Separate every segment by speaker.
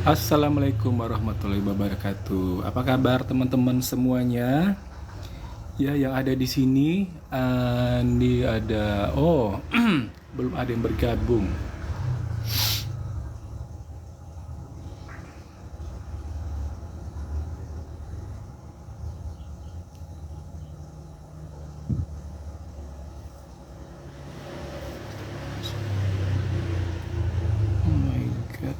Speaker 1: Assalamualaikum warahmatullahi wabarakatuh. Apa kabar teman-teman semuanya? Ya, yang ada di sini, ini ada, belum ada yang bergabung. Oh my god.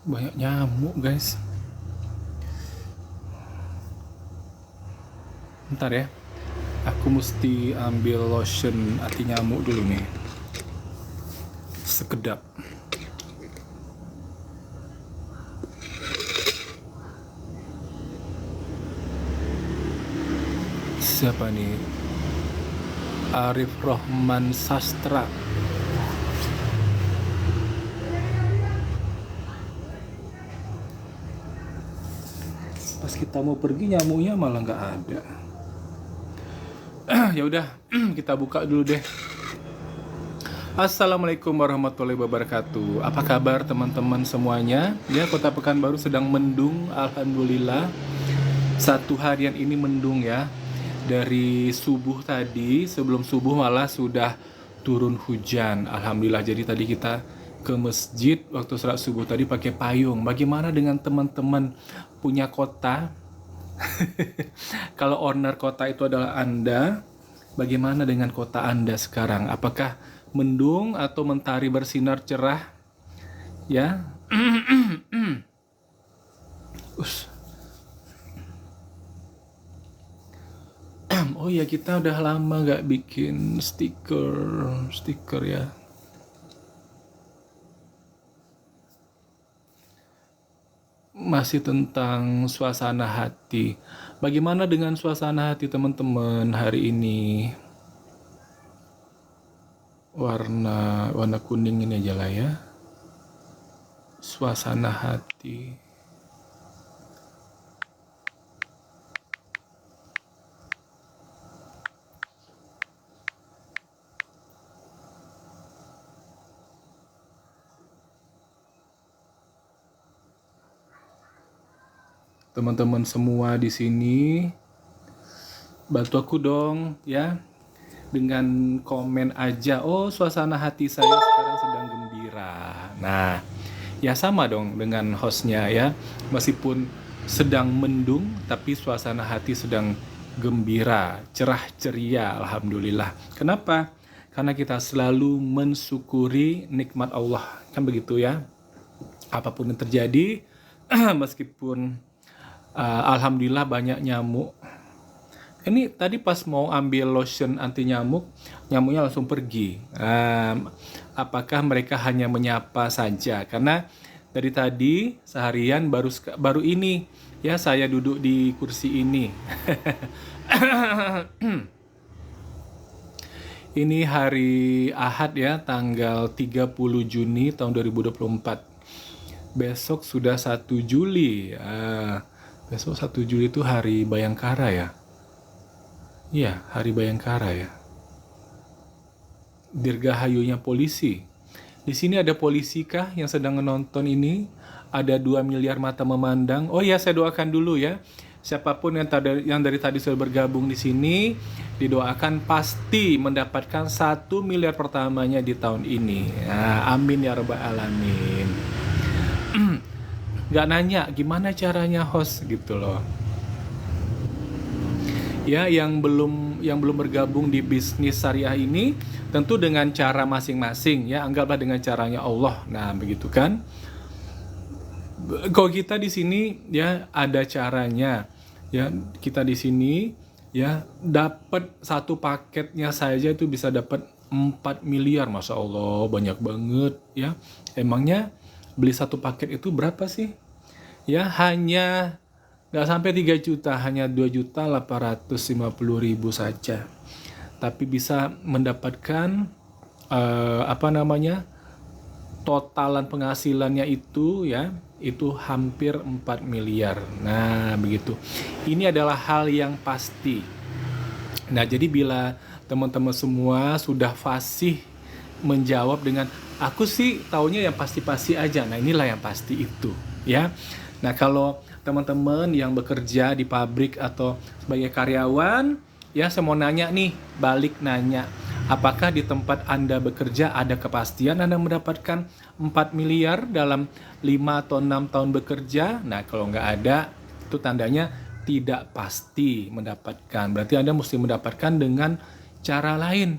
Speaker 1: Banyak nyamuk, guys. Bentar ya. Aku mesti ambil lotion anti nyamuk dulu nih. Sekedap. Siapa nih? Arif Rohman Sastra. Pas kita mau pergi nyamuknya malah nggak ada. Ya udah, kita buka dulu deh. Assalamualaikum warahmatullahi wabarakatuh. Apa kabar teman-teman semuanya? Ya, Kota Pekanbaru sedang mendung, alhamdulillah. Satu harian ini mendung ya. Dari subuh tadi, sebelum subuh malah sudah turun hujan. Alhamdulillah. Jadi tadi kita ke masjid waktu sholat subuh tadi pakai payung. Bagaimana dengan teman-teman punya kota? Kalau owner kota itu adalah Anda, bagaimana dengan kota Anda sekarang? Apakah mendung atau mentari bersinar cerah? Ya. Oh ya, kita udah lama gak bikin stiker ya. Masih tentang suasana hati. Bagaimana dengan suasana hati teman-teman hari ini? Warna kuning ini aja lah ya. Suasana hati. Teman-teman semua di sini, bantu aku dong ya. dengan komen aja, oh suasana hati saya sekarang sedang gembira. Nah, ya sama dong dengan hostnya ya, meskipun sedang mendung tapi suasana hati sedang gembira, cerah ceria, alhamdulillah. Kenapa? Karena kita selalu mensyukuri nikmat Allah, kan begitu ya. Apapun yang terjadi, meskipun alhamdulillah banyak nyamuk. Ini tadi pas mau ambil lotion anti nyamuk, nyamuknya langsung pergi. Apakah mereka hanya menyapa saja? Karena dari tadi seharian baru ini ya saya duduk di kursi ini. Ini hari Ahad ya, tanggal 30 Juni tahun 2024. Besok sudah 1 Juli. Besok 1 Juli itu hari Bayangkara ya. Iya, hari Bayangkara ya. Dirgahayunya polisi. Di sini ada polisi kah yang sedang menonton ini? Ada 2 miliar mata memandang. Oh ya, saya doakan dulu ya. Siapapun yang dari tadi sudah bergabung di sini, didoakan pasti mendapatkan 1 miliar pertamanya di tahun ini. Nah, amin ya rabbal alamin. Gak nanya gimana caranya host gitu loh. Ya, yang belum bergabung di bisnis syariah ini tentu dengan cara masing-masing ya, anggaplah dengan caranya Allah. Nah, begitu kan? Kalau kita di sini ya ada caranya. Ya, kita di sini ya dapat satu paketnya saja itu bisa dapat 4 miliar, Masya Allah, banyak banget ya. Emangnya beli satu paket itu berapa sih? Ya, hanya nggak sampai 3 juta, hanya 2.850.000 saja. Tapi bisa mendapatkan totalan penghasilannya itu ya, itu hampir 4 miliar. Nah, begitu. Ini adalah hal yang pasti. Nah, jadi bila teman-teman semua sudah fasih menjawab dengan aku sih taunya yang pasti-pasti aja. Nah, inilah yang pasti itu ya. Nah, kalau teman-teman yang bekerja di pabrik atau sebagai karyawan, ya saya mau nanya nih, balik nanya. Apakah di tempat Anda bekerja ada kepastian Anda mendapatkan 4 miliar dalam 5 atau 6 tahun bekerja? Nah, kalau nggak ada, itu tandanya tidak pasti mendapatkan. Berarti Anda mesti mendapatkan dengan cara lain.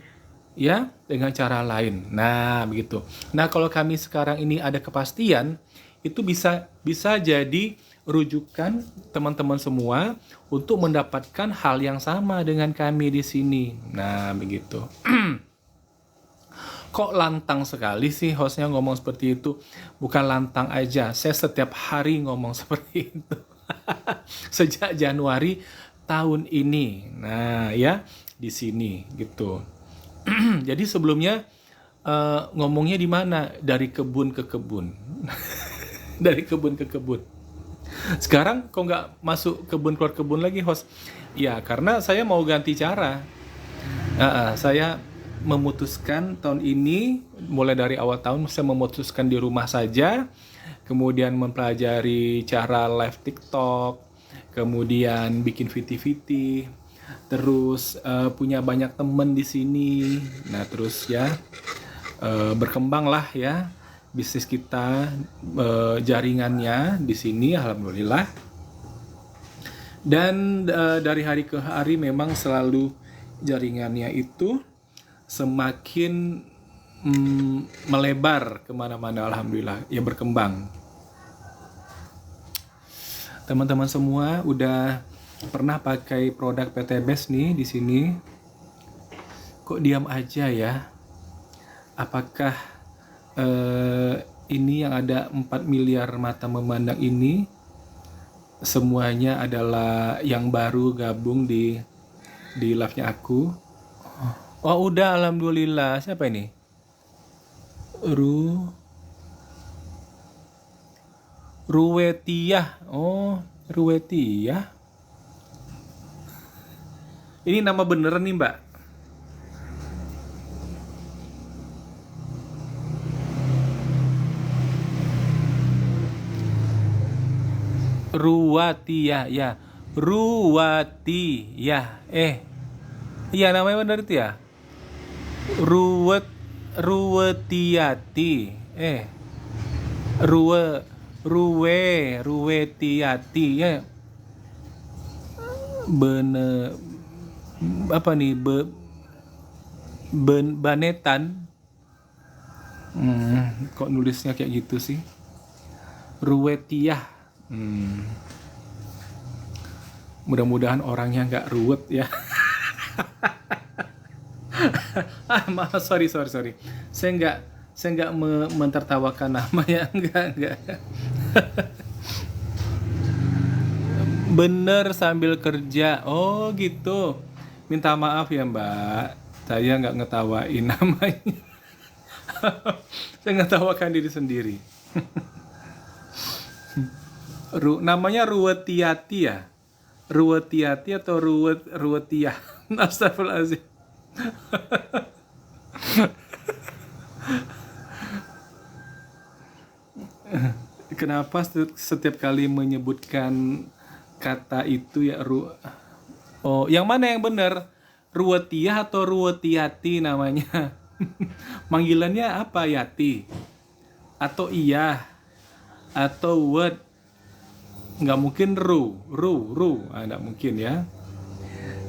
Speaker 1: Ya, dengan cara lain. Nah, begitu. Nah, kalau kami sekarang ini ada kepastian, itu bisa jadi rujukan teman-teman semua untuk mendapatkan hal yang sama dengan kami di sini. Nah, begitu. Kok lantang sekali sih hostnya ngomong seperti itu? Bukan lantang aja, saya setiap hari ngomong seperti itu. Sejak Januari tahun ini. Nah, ya, di sini gitu. Jadi sebelumnya ngomongnya di mana? Dari kebun ke kebun. Dari kebun ke kebun. Sekarang kok nggak masuk kebun keluar kebun lagi host? Ya, karena saya mau ganti cara. Saya memutuskan tahun ini, mulai dari awal tahun saya memutuskan di rumah saja, kemudian mempelajari cara live TikTok, kemudian bikin VT-VT, terus punya banyak temen di sini. Nah, terus ya berkembang lah ya bisnis kita, jaringannya di sini, alhamdulillah. Dan dari hari ke hari memang selalu jaringannya itu semakin melebar kemana-mana, alhamdulillah, ya berkembang. Teman-teman semua udah pernah pakai produk PT Best nih di sini? Kok diam aja ya? Apakah ini yang ada 4 miliar mata memandang ini semuanya adalah yang baru gabung di live-nya aku? Oh, udah, alhamdulillah. Siapa ini? Ruwetiyah. Oh, Ruwetiyah. Ini nama beneran nih, Mbak? Ruwatiyah ya. Ruwatiyah. Iya, namanya benar itu ya. Ruwet, ruwetiati. Ruwe, ruwetiati ya. Bene, apa nih, banetan. Kok nulisnya kayak gitu sih? Ruwetiah. Mudah-mudahan orangnya nggak ruwet ya. Maaf, sorry. Saya nggak mentertawakan nama ya, enggak. Bener, sambil kerja. Oh gitu. Minta maaf ya Mbak, saya nggak ngetawain namanya. Saya ngetawakan diri sendiri. Namanya Ruwetiati ya? Ruwetiati atau Ruwetiah? Astagfirullahaladzim. Kenapa setiap kali menyebutkan kata itu ya Oh, yang mana yang benar? Ruwetiah atau Ruwetiati namanya? Manggilannya apa? Yati? Atau iya? Atau what? Nggak mungkin ru. Nggak mungkin ya.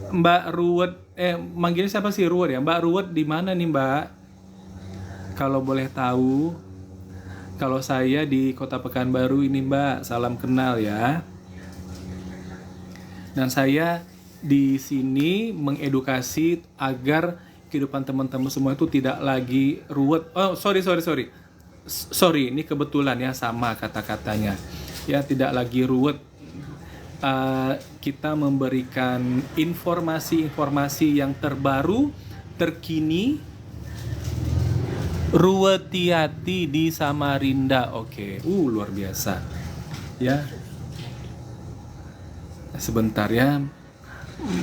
Speaker 1: Mbak Ruwet, manggilnya siapa sih Ruwet ya? Mbak Ruwet di mana nih Mbak? Kalau boleh tahu. Kalau saya di Kota Pekanbaru ini Mbak, salam kenal ya. Dan saya di sini mengedukasi agar kehidupan teman-teman semua itu tidak lagi ruwet. Oh, sorry. Sorry, ini kebetulan ya sama kata-katanya. Ya, tidak lagi ruwet. Kita memberikan informasi-informasi yang terbaru, terkini, Ruwetiati di Samarinda. Oke, luar biasa. Ya, sebentar ya.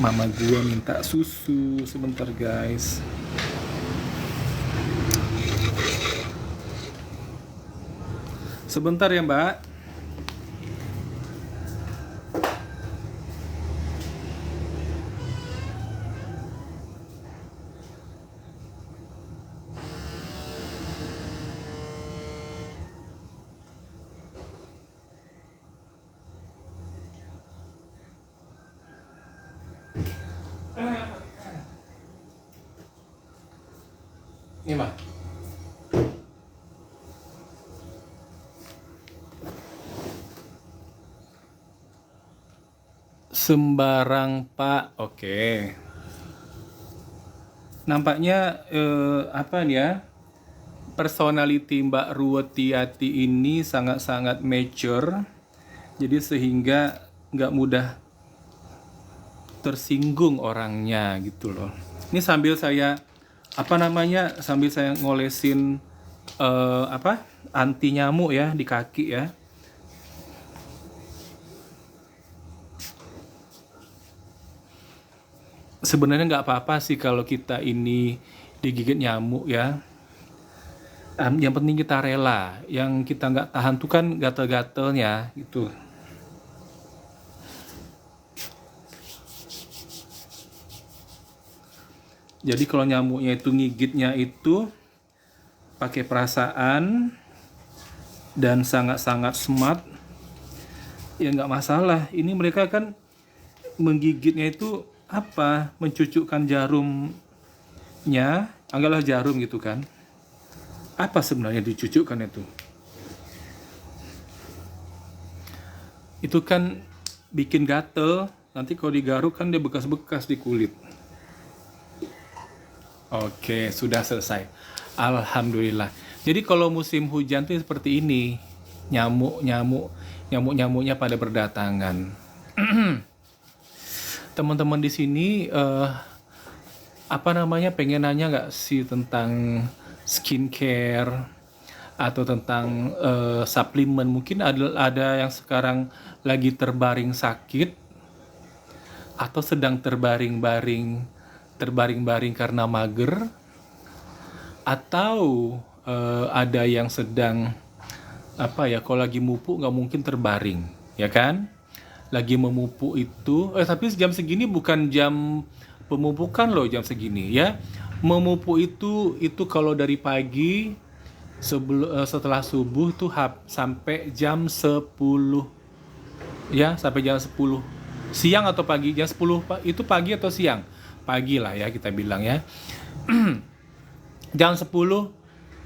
Speaker 1: Mama gua minta susu. Sebentar guys. Sebentar ya Mbak. Ini Mbak. Sembarang Pak. Oke. Nampaknya apa nih ya? Personality Mbak Ruwetiati ini sangat-sangat mature. Jadi sehingga nggak mudah tersinggung orangnya gitu loh. Ini sambil saya sambil saya ngolesin anti nyamuk ya di kaki ya. Sebenarnya nggak apa-apa sih kalau kita ini digigit nyamuk ya. Yang penting kita rela. Yang kita nggak tahan tuh kan gatel-gatelnya gitu. Jadi kalau nyamuknya itu ngigitnya itu pakai perasaan dan sangat-sangat smart, ya nggak masalah. Ini mereka kan menggigitnya itu apa? Mencucukkan jarumnya, anggaplah jarum gitu kan. Apa sebenarnya dicucukkan itu? Itu kan bikin gatel. Nanti kalau digaruk kan dia bekas-bekas di kulit. Oke, sudah selesai. Alhamdulillah. Jadi kalau musim hujan tuh seperti ini, nyamuknya pada berdatangan. Teman-teman di sini pengen nanya nggak sih tentang skincare atau tentang suplemen? Mungkin ada yang sekarang lagi terbaring sakit atau sedang terbaring-baring karena mager, atau ada yang sedang kalau lagi mupuk nggak mungkin terbaring ya kan, lagi memupuk itu tapi jam segini bukan jam pemupukan loh, jam segini ya, Memupuk itu kalau dari pagi setelah subuh tuh sampai jam 10, ya, sampai jam 10 siang atau pagi. Jam 10 itu pagi atau siang? Pagi lah ya kita bilang ya. Jam 10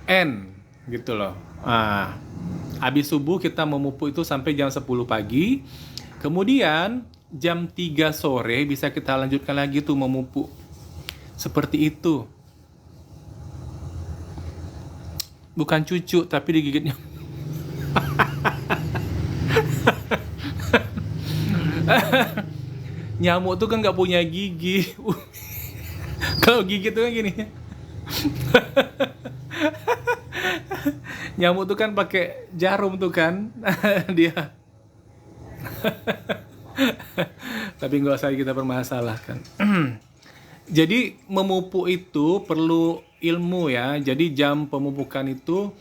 Speaker 1: N gitu loh. Habis subuh kita memupuk itu sampai jam 10 pagi. Kemudian jam 3 sore bisa kita lanjutkan lagi tuh memupuk. Seperti itu. Bukan cucu tapi digigitnya. Nyamuk tuh kan nggak punya gigi. Kalau gigit tuh kan gini. Nyamuk tuh kan pakai jarum tuh kan. Dia. Tapi nggak usah kita permasalahkan. Jadi memupuk itu perlu ilmu ya. Jadi jam pemupukan itu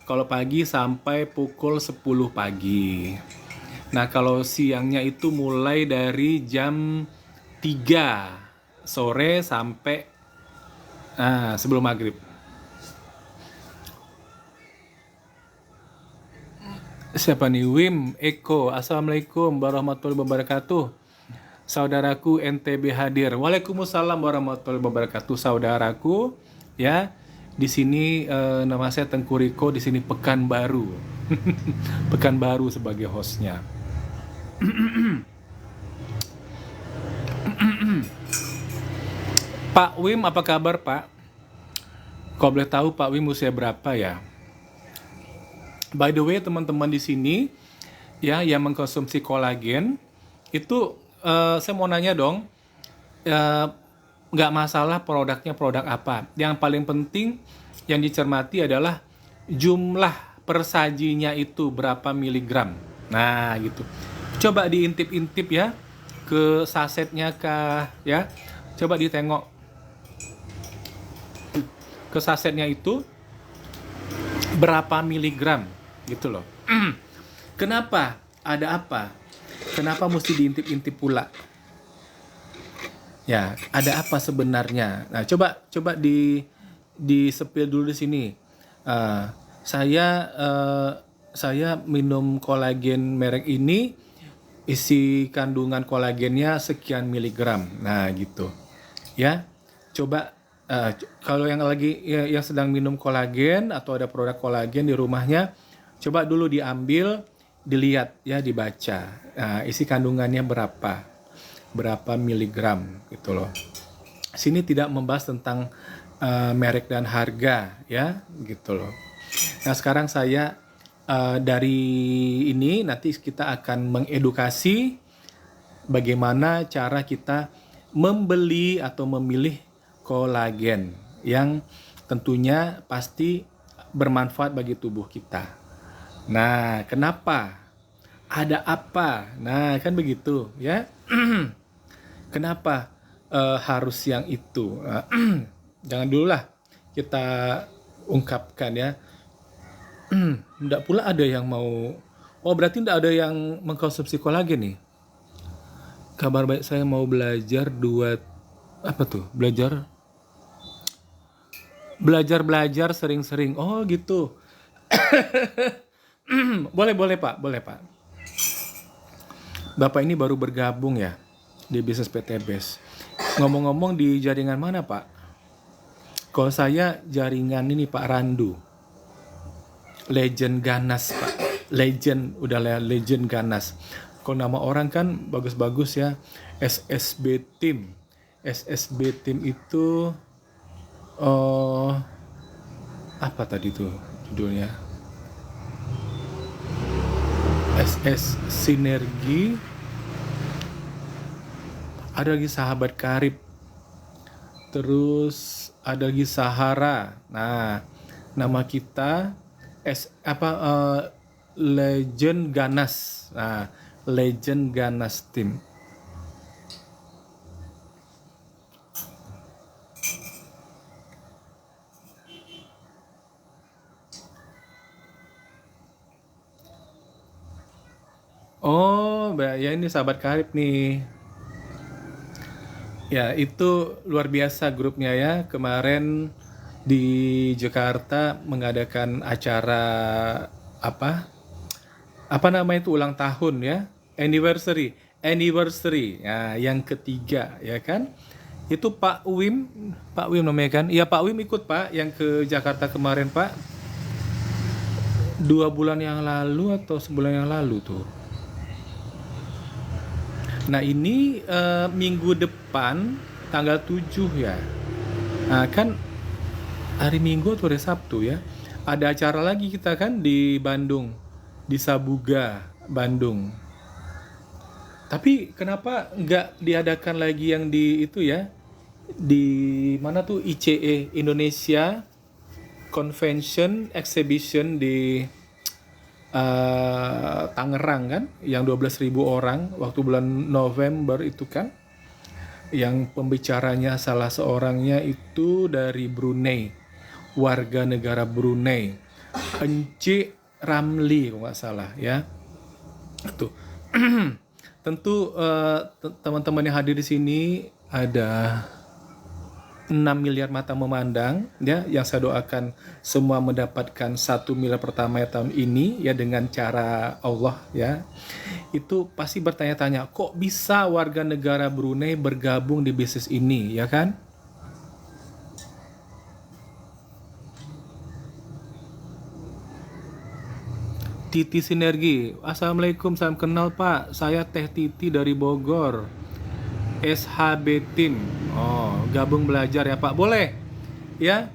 Speaker 1: kalau pagi sampai pukul 10 pagi. Nah kalau siangnya itu mulai dari jam 3 sore sampai sebelum maghrib. Siapa nih? Wim Eko. Assalamualaikum warahmatullahi wabarakatuh. Saudaraku NTB hadir. Waalaikumsalam warahmatullahi wabarakatuh, saudaraku. Ya, di sini nama saya Tengku Riko, di sini Pekanbaru. Pekanbaru sebagai hostnya. Pak Wim, apa kabar Pak? Kau boleh tahu Pak Wim usia berapa ya? By the way, teman-teman di sini ya yang mengkonsumsi kolagen itu saya mau nanya dong, nggak masalah produknya produk apa. Yang paling penting yang dicermati adalah jumlah persajinya itu berapa miligram. Nah gitu. Coba diintip-intip ya ke sasetnya kah ya. Coba ditengok ke sasetnya itu berapa miligram gitu loh. Kenapa? Ada apa? Kenapa mesti diintip-intip pula? Ya, ada apa sebenarnya? Nah, coba di sepil dulu di sini. Saya minum kolagen merek ini, isi kandungan kolagennya sekian miligram. Nah, gitu. Ya, coba kalau yang yang sedang minum kolagen atau ada produk kolagen di rumahnya, coba dulu diambil, dilihat ya, dibaca. Nah, isi kandungannya berapa miligram gitu loh. Sini tidak membahas tentang merek dan harga ya, gitu loh. Nah, sekarang saya dari ini nanti kita akan mengedukasi bagaimana cara kita membeli atau memilih kolagen yang tentunya pasti bermanfaat bagi tubuh kita. Nah, kenapa? Ada apa? Nah, kan begitu ya. Kenapa harus yang itu? Jangan dulu lah kita ungkapkan ya. Nggak pula ada yang mau. Oh, berarti nggak ada yang mengkonsumsi kolagen nih. Kabar baik, saya mau belajar apa tuh? Belajar sering-sering. Oh, gitu. Boleh Pak. Bapak ini baru bergabung ya di bisnis PT Best. Ngomong-ngomong di jaringan mana Pak? Kalau saya jaringan ini Pak Randu. Legend Ganas Pak. Legend Ganas. Kalau nama orang kan bagus-bagus ya. SSB Team. SSB Team itu apa tadi tuh judulnya? SS Sinergi, ada lagi Sahabat Karib, terus ada lagi Sahara. Nah, nama kita Legend Ganas. Nah, Legend Ganas Team. Oh, ya ini Sahabat Karib nih. Ya, itu luar biasa grupnya ya. Kemarin di Jakarta mengadakan acara apa? Apa namanya itu ulang tahun ya? Anniversary. Ya, yang ketiga ya kan? Itu Pak Wim namanya kan? Iya Pak Wim ikut Pak yang ke Jakarta kemarin Pak. 2 bulan yang lalu atau sebulan yang lalu tuh. Nah ini minggu depan tanggal 7 ya. Nah kan hari Minggu atau hari Sabtu ya. Ada acara lagi kita kan di Bandung. Di Sabuga, Bandung. Tapi kenapa nggak diadakan lagi yang di itu ya? Di mana tuh ICE Indonesia Convention Exhibition di Tangerang kan, yang 12.000 orang waktu bulan November itu kan, yang pembicaranya salah seorangnya itu dari Brunei, warga negara Brunei, Ence Ramli kalau nggak salah ya. Tuh. Tentu teman-teman yang hadir di sini ada 6 miliar mata memandang ya, yang saya doakan semua mendapatkan 1 miliar pertama ya tahun ini ya dengan cara Allah ya. Itu pasti bertanya-tanya, kok bisa warga negara Brunei bergabung di bisnis ini ya kan? Titi Sinergi, Assalamualaikum, salam kenal Pak, saya Teh Titi dari Bogor, SHB Team. Oh, gabung belajar ya Pak, boleh ya,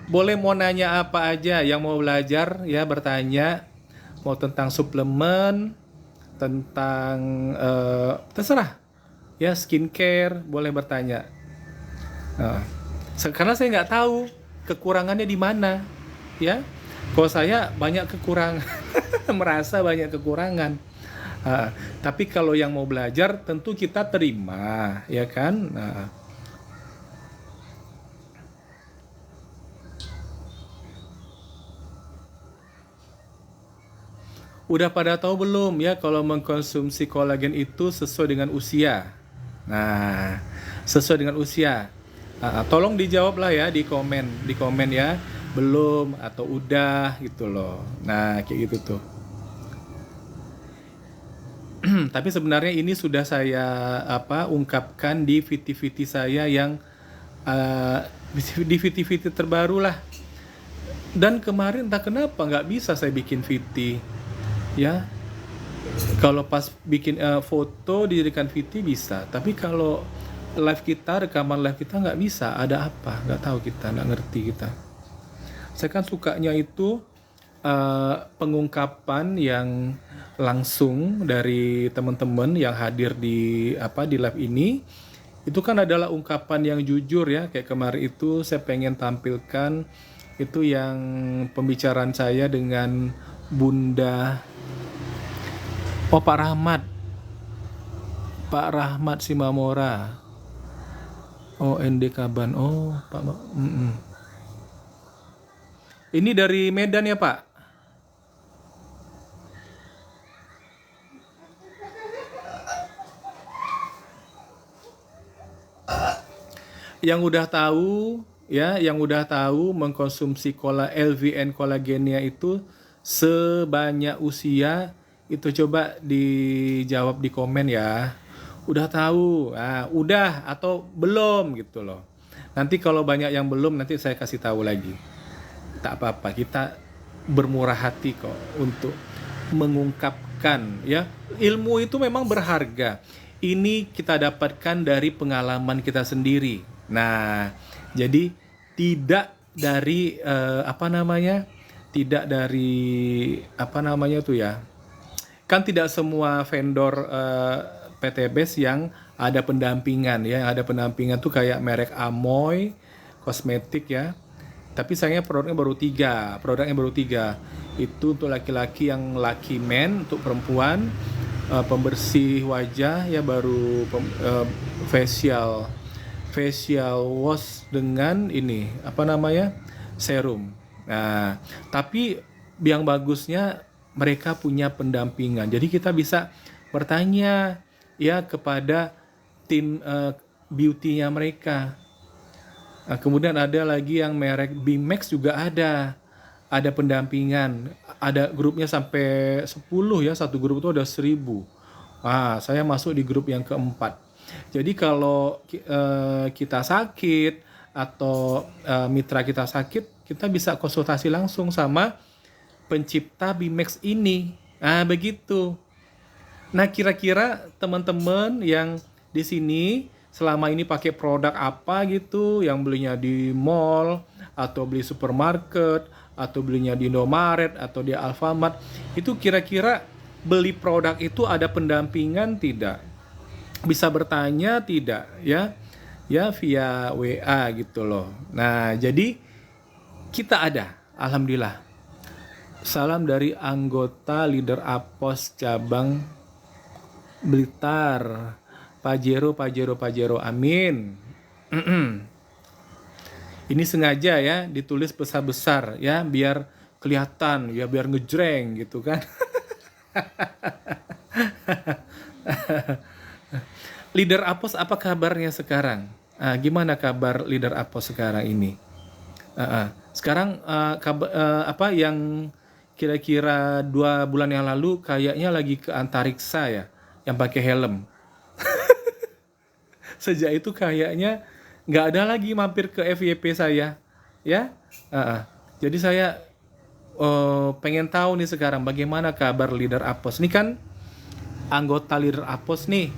Speaker 1: boleh mau nanya apa aja yang mau belajar ya, bertanya mau tentang suplemen, tentang terserah ya, skincare, boleh bertanya. Nah, karena saya nggak tahu kekurangannya di mana ya. Kalau saya banyak kekurangan, merasa banyak kekurangan. Tapi kalau yang mau belajar tentu kita terima, ya kan? Udah pada tahu belum ya kalau mengkonsumsi kolagen itu sesuai dengan usia? Nah, sesuai dengan usia. Tolong dijawab lah ya di komen ya. Belum atau udah gitu loh. Nah, kayak gitu tuh. Tapi sebenarnya ini sudah saya ungkapkan di VT-VT saya yang uh, di VT-VT terbaru lah. Dan kemarin entah kenapa nggak bisa saya bikin VT ya. Kalau pas bikin foto dijadikan VT bisa, tapi kalau rekaman live kita nggak bisa. Ada apa? Nggak tahu, kita nggak ngerti kita. Saya kan sukanya itu pengungkapan yang langsung dari teman-teman yang hadir di live ini. Itu kan adalah ungkapan yang jujur ya. Kayak kemarin itu saya pengen tampilkan itu yang pembicaraan saya dengan Bunda Pak Rahmat Simamora. ND Kaban. Pak. Ini dari Medan ya Pak? Yang udah tahu ya, yang udah tahu mengkonsumsi LVN kolagennya itu sebanyak usia itu, coba dijawab di komen ya. Udah tahu, udah atau belum gitu loh. Nanti kalau banyak yang belum, nanti saya kasih tahu lagi. Tak apa-apa, kita bermurah hati kok untuk mengungkapkan ya. Ilmu itu memang berharga. Ini kita dapatkan dari pengalaman kita sendiri. Nah, jadi tidak dari kan tidak semua vendor PTBS yang ada pendampingan ya. Ada pendampingan tuh kayak merek Amoy kosmetik ya. Tapi sayangnya produknya baru 3. Itu untuk laki-laki, yang Lucky Man, untuk perempuan pembersih wajah ya, baru facial wash dengan ini serum. Nah, tapi yang bagusnya mereka punya pendampingan. Jadi kita bisa bertanya ya kepada tim beauty-nya mereka. Nah, kemudian ada lagi yang merek Bimax juga ada pendampingan, ada grupnya sampai 10 ya, satu grup itu ada 1000. Saya masuk di grup yang keempat. Jadi kalau kita sakit atau mitra kita sakit, kita bisa konsultasi langsung sama pencipta Bimax ini. Begitu. Nah, kira-kira teman-teman yang di sini selama ini pakai produk apa gitu, yang belinya di mall atau beli supermarket atau belinya di Indomaret atau di Alfamart, itu kira-kira beli produk itu ada pendampingan tidak? Bisa bertanya tidak ya? Ya via WA gitu loh. Nah, jadi kita ada, alhamdulillah. Salam dari anggota Leader Apos cabang Blitar. Pajero, amin. Ini sengaja ya ditulis besar-besar ya, biar kelihatan ya, biar ngejreng gitu kan. Leader Apos apa kabarnya sekarang? Gimana kabar Leader Apos sekarang ini? Sekarang apa yang kira-kira 2 bulan yang lalu kayaknya lagi ke antariksa ya, yang pakai helm. Sejak itu kayaknya nggak ada lagi mampir ke FYP saya, ya. Jadi saya pengen tahu nih sekarang bagaimana kabar Leader Apos. Ini kan anggota Leader Apos nih.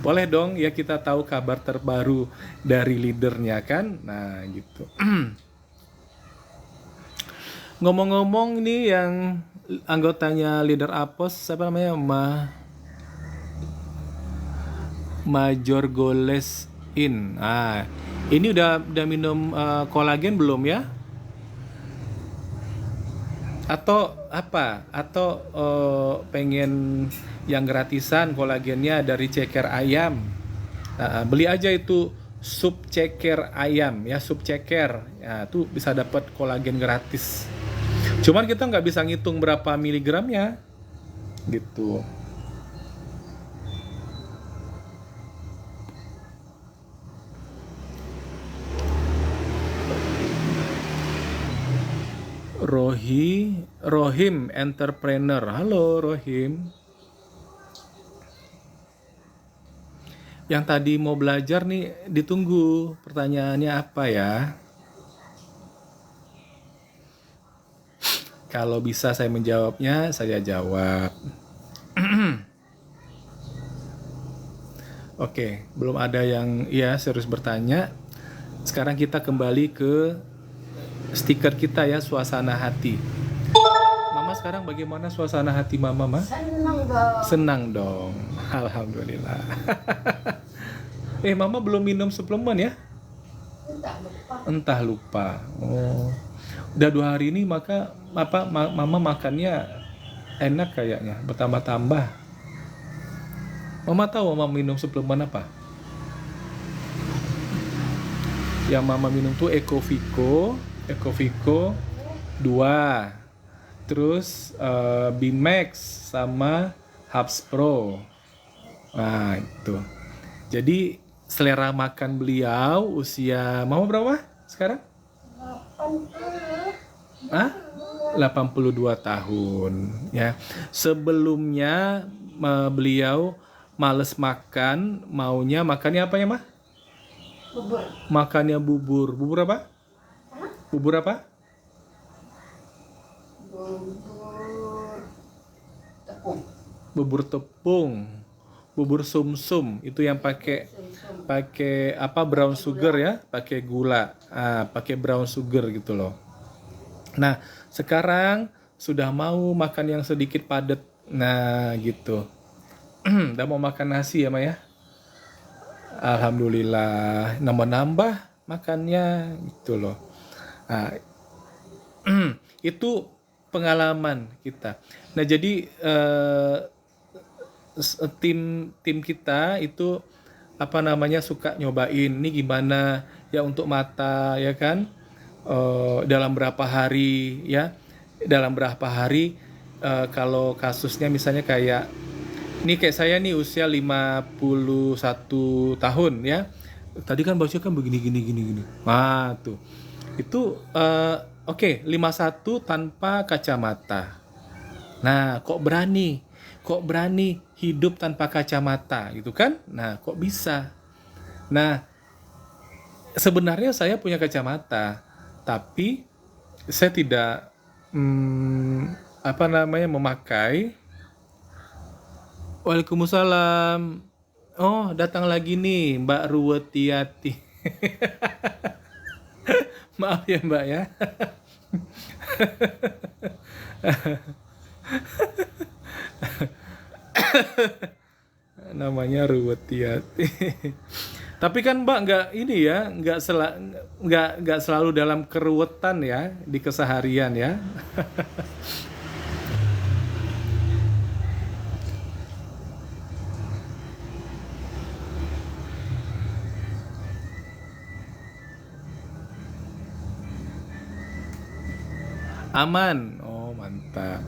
Speaker 1: Boleh dong ya kita tahu kabar terbaru dari leadernya kan. Nah gitu. Ngomong-ngomong nih yang anggotanya Leader Apos, siapa namanya? Major Goles In. Ini udah minum kolagen belum ya? Atau apa? Atau pengen yang gratisan kolagennya dari ceker ayam? Beli aja itu sup ceker ayam ya, sup ceker. Ya, tuh bisa dapat kolagen gratis. Cuman kita nggak bisa ngitung berapa miligramnya, gitu. Rohim Entrepreneur. Halo Rohim. Yang tadi mau belajar nih ditunggu. Pertanyaannya apa ya? Kalau bisa saya menjawabnya, saya jawab. Oke, belum ada yang serius bertanya. Sekarang kita kembali ke stiker kita ya, suasana hati. Mama sekarang bagaimana suasana hati Mama, Ma? Senang dong. Alhamdulillah. Mama belum minum suplemen ya? Entah lupa. Oh. Udah 2 hari ini Mama makannya enak kayaknya, bertambah-tambah. Mama tahu Mama minum suplemen apa? Yang Mama minum tuh Ecovico 2, terus Bimax sama Hubs Pro. Nah itu. Jadi selera makan beliau, usia Mama berapa sekarang? 82 tahun ya. Sebelumnya beliau males makan, maunya makannya apa ya, Mah? Bubur. Makannya bubur. Bubur apa? Bubur apa? Bubur tepung. Bubur sumsum itu yang pakai apa, brown sugar ya, pakai gula, pakai brown sugar gitu loh. Nah sekarang sudah mau makan yang sedikit padat, nah gitu. Udah mau makan nasi ya Maya. Alhamdulillah nambah makannya gitu loh. Nah, itu pengalaman kita. Nah jadi tim kita itu suka nyobain ini gimana ya untuk mata ya kan, dalam berapa hari kalau kasusnya misalnya kayak Nih kayak saya nih usia 51 tahun ya. Tadi kan baca kan begini gini gini gini. Wah, tuh. Itu oke, 51 tanpa kacamata. Nah, kok berani? Kok berani hidup tanpa kacamata gitu kan? Nah, kok bisa? Nah, sebenarnya saya punya kacamata, tapi saya tidak apa namanya memakai. Waalaikumsalam. Oh, datang lagi nih Mbak Ruwetiati. Maaf ya Mbak ya. Namanya Ruwetiati. Tapi kan Mbak nggak ini ya, nggak selalu dalam keruwetan ya di keseharian ya. Aman. Oh, mantap.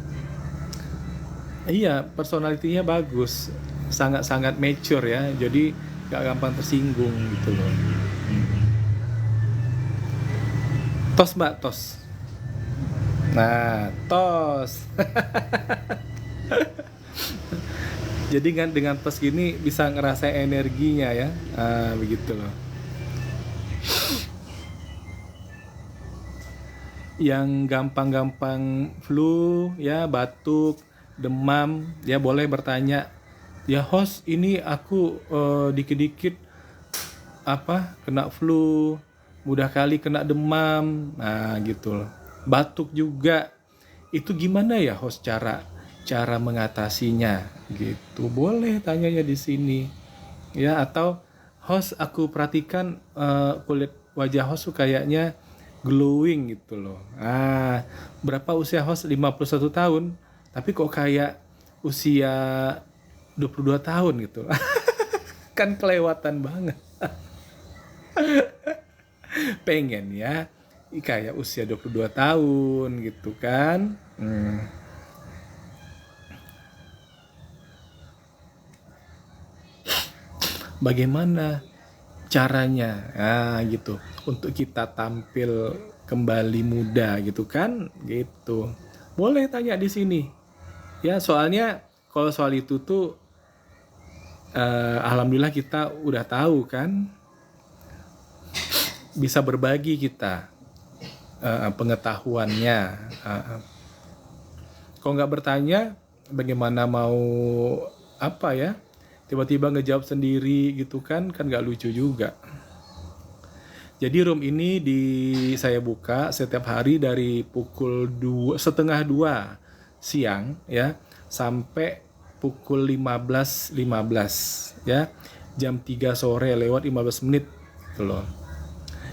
Speaker 1: Iya, personalitinya bagus, sangat-sangat mature ya, jadi gak gampang tersinggung gitu loh. Tos mbak, tos. Nah, tos. Jadi kan dengan tos gini bisa ngerasain energinya ya, begitu loh. Yang gampang-gampang flu ya, batuk, demam ya boleh bertanya, ya host ini aku dikit-dikit apa kena flu, mudah kali kena demam, nah gitu loh. Batuk juga, itu gimana ya host cara cara mengatasinya gitu, boleh tanyanya di sini ya. Atau host aku perhatikan kulit wajah host tuh kayaknya glowing gitu loh. Berapa usia host? 51 tahun, tapi kok kayak usia 22 tahun gitu. Kan kelewatan banget. Pengen ya kayak usia 22 tahun gitu kan. Bagaimana caranya gitu untuk kita tampil kembali muda gitu kan gitu, boleh tanya di sini ya. Soalnya kalau soal itu tuh alhamdulillah kita udah tahu kan, bisa berbagi kita pengetahuannya. Kalau nggak bertanya bagaimana mau apa ya, tiba-tiba ngejawab sendiri gitu kan nggak lucu juga. Jadi room ini saya buka setiap hari dari pukul 1:30 siang ya sampai pukul 15.15 ya, jam 3 sore lewat 15 menit gitu loh.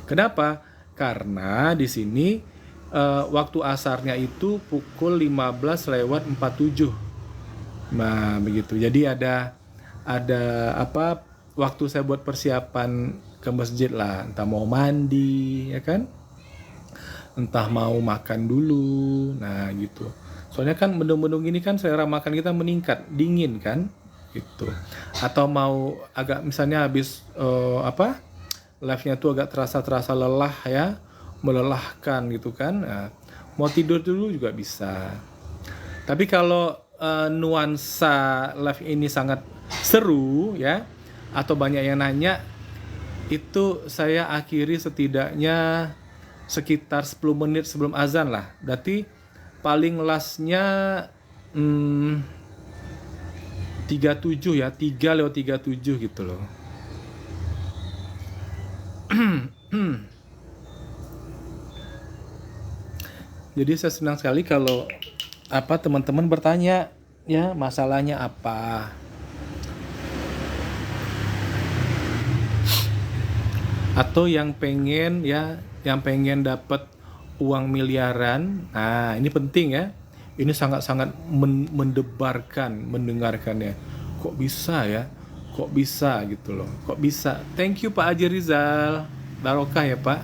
Speaker 1: Kenapa? Karena di sini waktu asarnya itu pukul 15 lewat 47. Nah, begitu. Jadi ada apa waktu saya buat persiapan ke masjid lah, entah mau mandi ya kan, entah mau makan dulu. Nah gitu, soalnya kan mendung-mendung ini kan selera makan kita meningkat, dingin kan gitu. Atau mau agak misalnya habis live-nya tuh agak terasa lelah ya, melelahkan gitu kan, mau tidur dulu juga bisa. Tapi kalau nuansa live ini sangat seru ya, atau banyak yang nanya, itu saya akhiri setidaknya sekitar 10 menit sebelum azan lah. Berarti paling lastnya 37 ya, 3:37 gitu loh. Jadi saya senang sekali kalau teman-teman bertanya ya, masalahnya apa. Atau yang pengen dapat uang miliaran. Nah, ini penting ya. Ini sangat-sangat mendengarkannya. Kok bisa ya? Kok bisa gitu loh. Kok bisa? Thank you Pak Haji Rizal. Barokah ya Pak.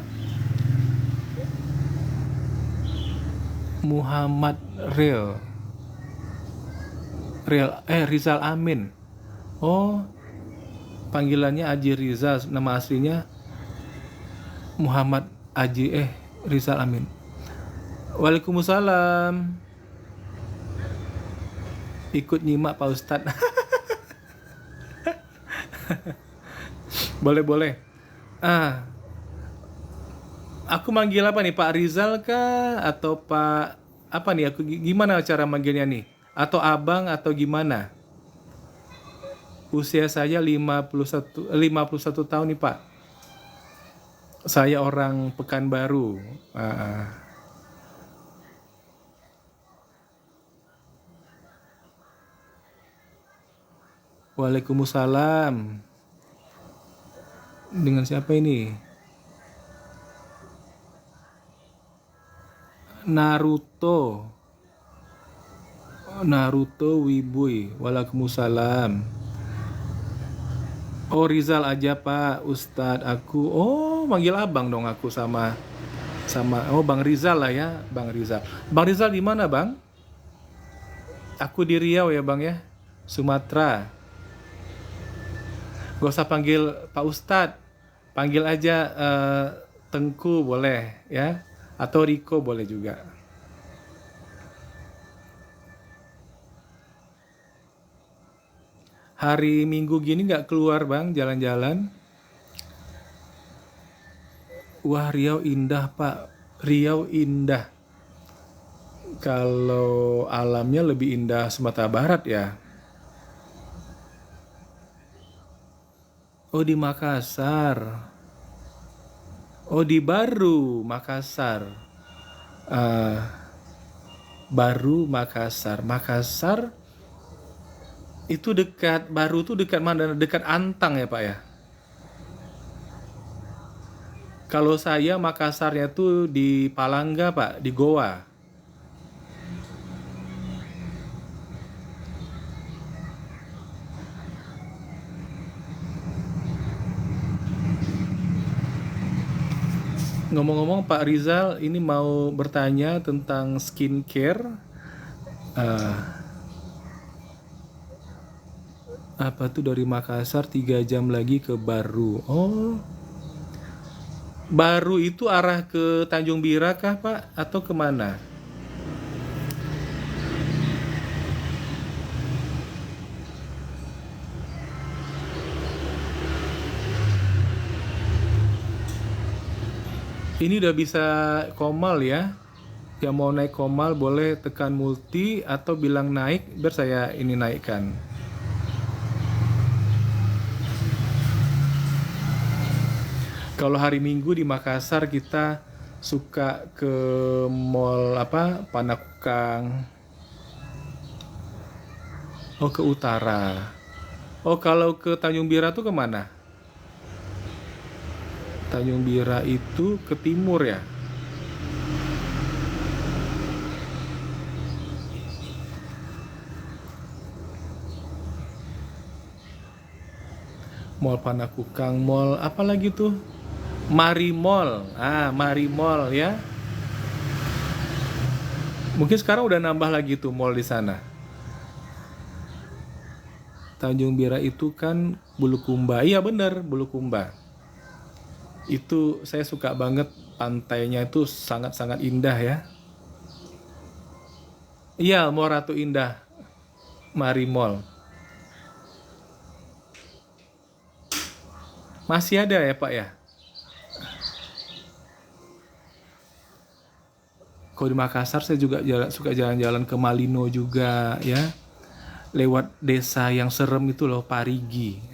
Speaker 1: Muhammad Real. Rizal Amin. Oh, panggilannya Aji Rizal, nama aslinya Muhammad Aji Rizal Amin. Waalaikumsalam. Ikut nyimak Pak Ustadz. Boleh. Ah, aku manggil apa nih, Pak Rizal kah atau Pak apa nih? Aku gimana cara manggilnya nih? Atau Abang atau gimana? Usia saya 51 tahun nih, Pak. Saya orang Pekanbaru. Waalaikumsalam. Dengan siapa ini? Naruto Wibui. Waalaikumsalam. Oh, Rizal aja Pak Ustadz. Aku manggil abang dong aku sama Bang Rizal lah ya, Bang Rizal. Bang Rizal di mana, Bang? Aku di Riau ya, Bang ya. Sumatera. Gak usah panggil Pak Ustadz. Panggil aja Tengku boleh ya. Atau Riko boleh juga. Hari Minggu gini gak keluar, Bang, jalan-jalan? Wah, Riau indah, Pak. Riau indah. Kalau alamnya lebih indah Sumatera Barat ya. Oh, di Makassar. Oh, di Baru, Makassar. Baru, Makassar. Makassar itu dekat, Baru itu dekat mana? Dekat Antang ya, Pak ya? Kalau saya Makassarnya tuh di Palangga, Pak, di Goa. Ngomong-ngomong Pak Rizal, ini mau bertanya tentang skincare. Apa tuh dari Makassar 3 jam lagi ke Baru. Oh, Baru itu arah ke Tanjung Bira kah, Pak? Atau kemana? Ini udah bisa Komal ya. Yang mau naik Komal boleh tekan multi atau bilang naik biar saya ini naikkan. Kalau hari Minggu di Makassar kita suka ke mall apa? Panakukang. Oh, ke utara. Oh, kalau ke Tanjung Bira tuh kemana? Tanjung Bira itu ke timur ya? Mall Panakukang, mall apa lagi tuh? Marimall. Marimall ya. Mungkin sekarang udah nambah lagi tuh mall di sana. Tanjung Bira itu kan Bulukumba. Iya bener, Bulukumba. Itu saya suka banget, pantainya itu sangat-sangat indah ya. Iya, Mall Ratu Indah, Marimall. Masih ada ya Pak ya? Kalau di Makassar saya juga suka jalan-jalan ke Malino juga ya. Lewat desa yang serem itu loh, Parigi.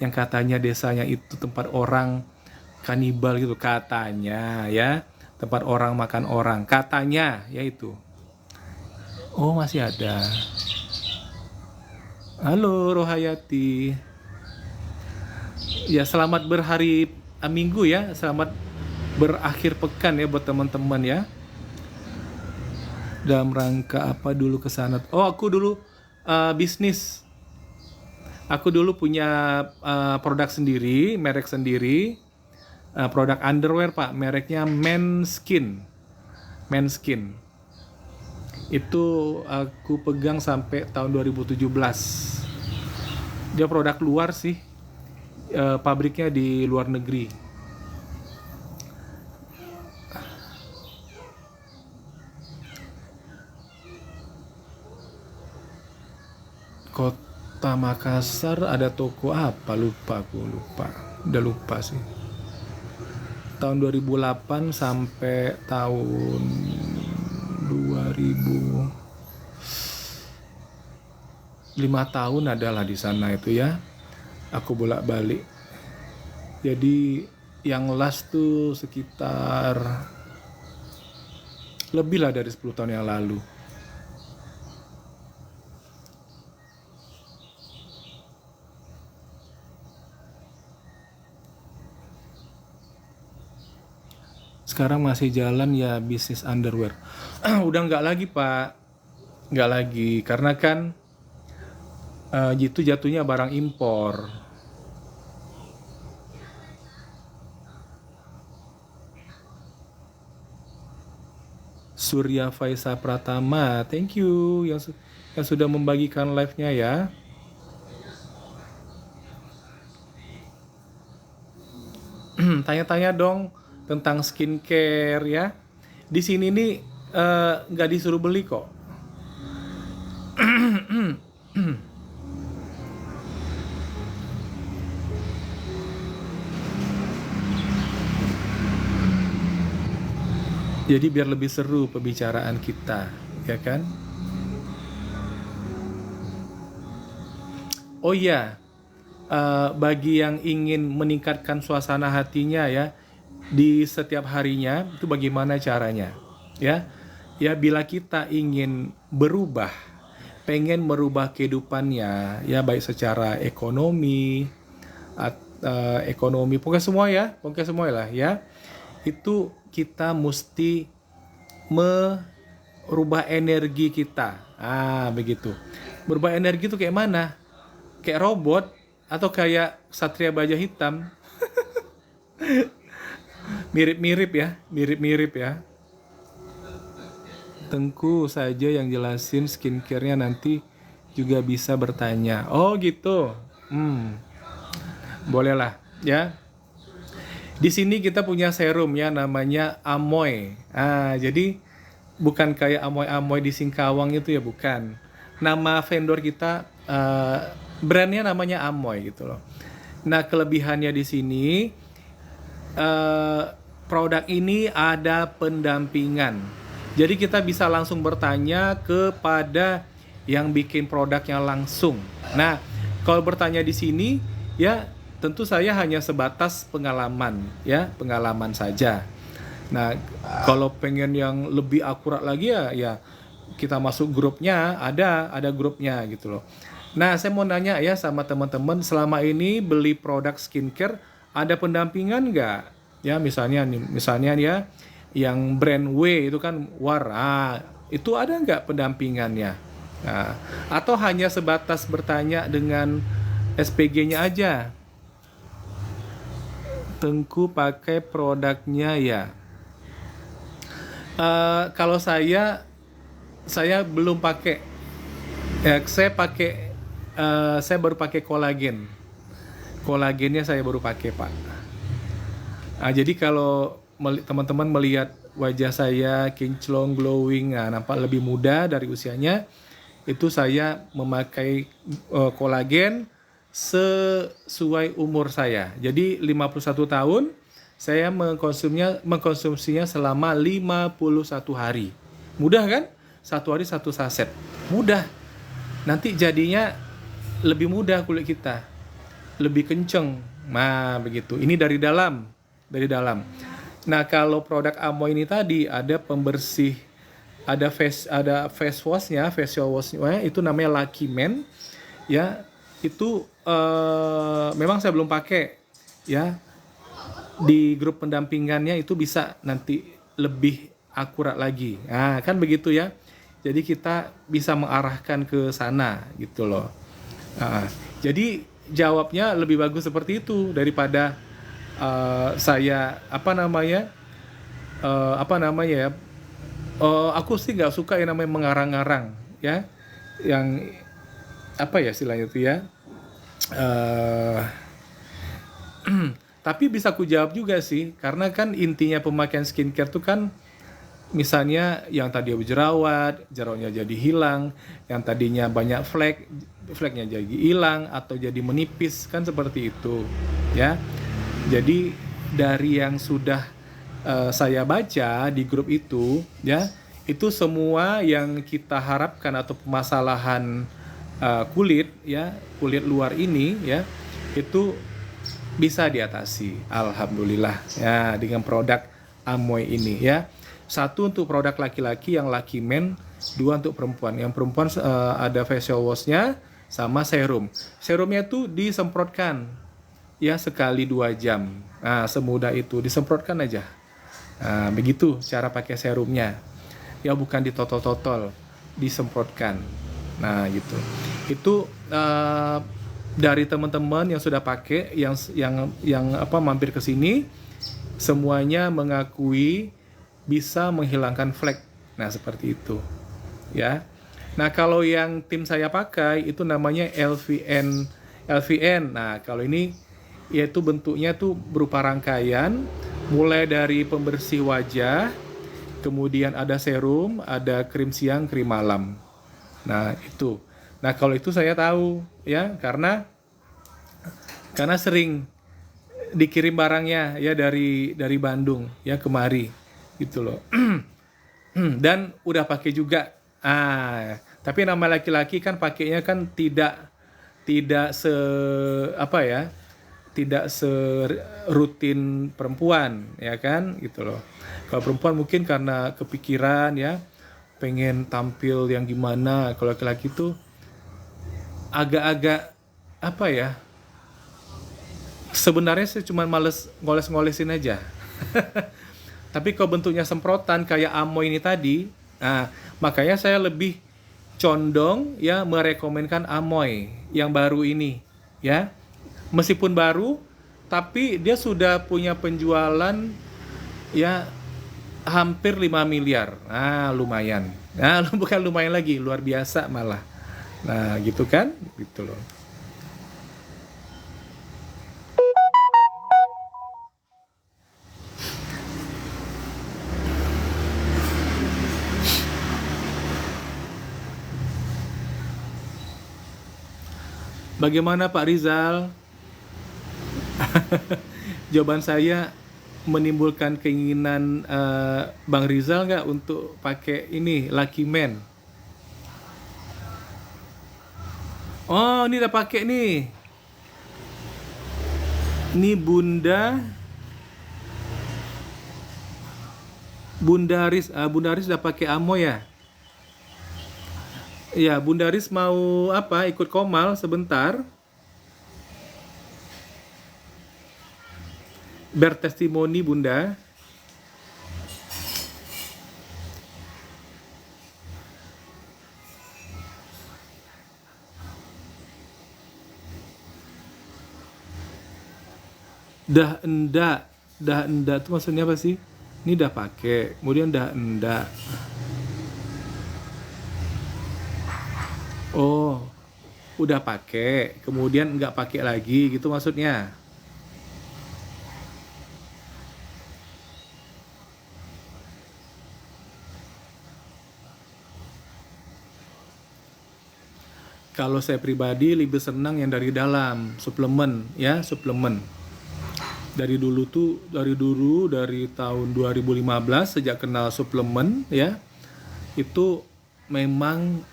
Speaker 1: Yang katanya desanya itu tempat orang kanibal gitu katanya ya. Tempat orang makan orang katanya ya itu. Oh, masih ada. Halo Rohayati. Ya, selamat berhari Minggu ya. Selamat berakhir pekan ya buat teman-teman ya. Dalam rangka apa dulu ke sana? Oh, aku dulu bisnis. Aku dulu punya produk sendiri, merek sendiri. Produk underwear, Pak. Mereknya Manskin. Itu aku pegang sampai tahun 2017. Dia produk luar sih, pabriknya di luar negeri. Kota Makassar ada toko apa? Udah lupa sih. Tahun 2008 sampai tahun 2000, 5 tahun adalah di sana itu ya. Aku bolak-balik. Jadi yang last tuh sekitar lebih lah dari 10 tahun yang lalu. Sekarang masih jalan ya bisnis underwear. Udah nggak lagi Pak, nggak lagi karena kan itu jatuhnya barang impor. Surya Faisa Pratama, thank you yang sudah membagikan live-nya ya. Tanya-tanya dong tentang skincare ya. Di sini nih nggak disuruh beli kok. Jadi biar lebih seru pembicaraan kita, ya kan? Oh iya, bagi yang ingin meningkatkan suasana hatinya ya di setiap harinya, itu bagaimana caranya? Ya, ya bila kita ingin berubah, pengen merubah kehidupannya, ya baik secara ekonomi, pokoknya semua lah ya. Itu kita mesti merubah energi kita. Begitu. Berubah energi itu kayak mana? Kayak robot atau kayak Satria Baja Hitam? Mirip-mirip ya. Tengku saja yang jelasin skincare-nya, nanti juga bisa bertanya. Oh gitu. Boleh lah ya. Di sini kita punya serum ya namanya Amoy. Jadi bukan kayak Amoy di Singkawang itu ya, bukan. Nama vendor kita brandnya namanya Amoy gitu loh. Nah, kelebihannya di sini produk ini ada pendampingan. Jadi kita bisa langsung bertanya kepada yang bikin produknya langsung. Nah, kalau bertanya di sini ya tentu saya hanya sebatas pengalaman saja. Nah, kalau pengen yang lebih akurat lagi ya kita masuk grupnya, ada grupnya gitu loh. Nah, saya mau nanya ya sama teman-teman, selama ini beli produk skincare ada pendampingan nggak? Ya misalnya ya yang brand W itu kan itu ada nggak pendampingannya? Nah, atau hanya sebatas bertanya dengan SPG-nya aja? Tengku pakai produknya ya. Kalau saya belum pakai. Saya baru pakai kolagen. Kolagennya saya baru pakai Pak. Jadi kalau teman-teman melihat wajah saya kinclong, glowing, nampak lebih muda dari usianya, itu saya memakai kolagen sesuai umur saya. Jadi 51 tahun saya mengkonsumsinya selama 51 hari. Mudah kan? 1 hari 1 saset. Mudah. Nanti jadinya lebih mudah kulit kita. Lebih kenceng. Nah, begitu. Ini dari dalam. Nah, kalau produk Amoy ini tadi ada pembersih, ada face washnya itu namanya Lucky Man. Ya, itu memang saya belum pakai ya. Di grup pendampingannya itu bisa nanti lebih akurat lagi. Nah, kan begitu ya. Jadi kita bisa mengarahkan ke sana gitu loh. Jadi jawabnya lebih bagus seperti itu daripada saya Oh, aku sih nggak suka yang namanya mengarang-ngarang, ya. Yang apa ya istilahnya itu ya? eh tapi bisa aku jawab juga sih, karena kan intinya pemakaian skincare tuh kan misalnya yang tadi berjerawat, jerawatnya jadi hilang, yang tadinya banyak fleknya jadi hilang atau jadi menipis kan seperti itu, ya. Jadi dari yang sudah saya baca di grup itu, ya, itu semua yang kita harapkan atau permasalahan kulit, ya, kulit luar ini, ya, itu bisa diatasi, alhamdulillah, ya, dengan produk Amoy ini, ya. Satu untuk produk laki-laki yang Lucky Men, dua untuk perempuan. Yang perempuan ada facial washnya sama serum. Serumnya tuh disemprotkan, ya, sekali 2 jam. Nah, semudah itu, disemprotkan aja. Nah, begitu cara pakai serumnya. Ya, bukan ditotol-totol, disemprotkan. Nah, gitu. Itu dari teman-teman yang sudah pakai, yang apa mampir ke sini, semuanya mengakui bisa menghilangkan flek. Nah, seperti itu, ya. Nah, kalau yang tim saya pakai itu namanya LVN. Nah, kalau ini yaitu bentuknya tuh berupa rangkaian, mulai dari pembersih wajah, kemudian ada serum, ada krim siang, krim malam. Nah, itu. Nah, kalau itu saya tahu, ya, karena sering dikirim barangnya, ya, dari Bandung, ya, kemari gitu loh. Dan udah pakai juga. Tapi nama laki-laki kan pakainya kan tidak se apa ya? Tidak serutin perempuan, ya kan, gitu loh. Kalau perempuan mungkin karena kepikiran, ya, pengen tampil yang gimana. Kalau laki-laki tuh agak-agak apa ya? Sebenarnya sih cuma males ngoles-ngolesin aja. Tapi kalau bentuknya semprotan kayak Amoy ini tadi, nah, makanya saya lebih condong, ya, merekomenkan Amoy yang baru ini, ya. Meskipun baru, tapi dia sudah punya penjualan, ya, hampir 5 miliar. Nah, lumayan. Nah, bukan lumayan lagi, luar biasa malah. Nah, gitu kan? Gitu loh. Bagaimana Pak Rizal? Jawaban saya menimbulkan keinginan Bang Rizal nggak untuk pakai ini Lucky Men? Oh, ini udah pakai nih. Ini Bunda Aris udah pakai Amoy ya? Ya, Bunda Aris mau apa? Ikut Komal sebentar. Bertestimoni Bunda. Dah enggak tuh maksudnya apa sih? Ini udah pakai, kemudian dah enggak. Oh, udah pakai, kemudian nggak pakai lagi gitu maksudnya. Kalau saya pribadi lebih senang yang dari dalam, suplemen, ya, suplemen. Dari tahun 2015 sejak kenal suplemen, ya, itu memang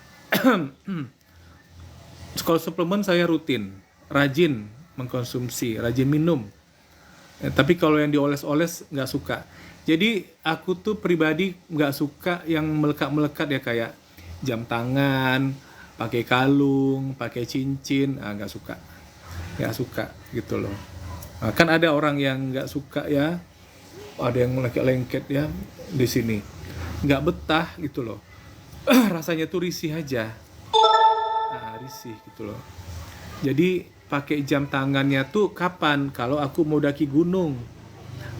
Speaker 1: kalau suplemen saya rutin, rajin mengkonsumsi, rajin minum. Tapi kalau yang dioles-oles nggak suka. Jadi aku tuh pribadi nggak suka yang melekat-melekat, ya, kayak jam tangan, pakai kalung, pakai cincin, nggak suka. Nggak suka gitu loh. Nah, kan ada orang yang nggak suka, ya, ada yang lengket-lengket, ya, di sini. Nggak betah gitu loh. Rasanya tuh risih aja. Nah, risih gitu loh. Jadi pakai jam tangannya tuh kapan? Kalau aku mau daki gunung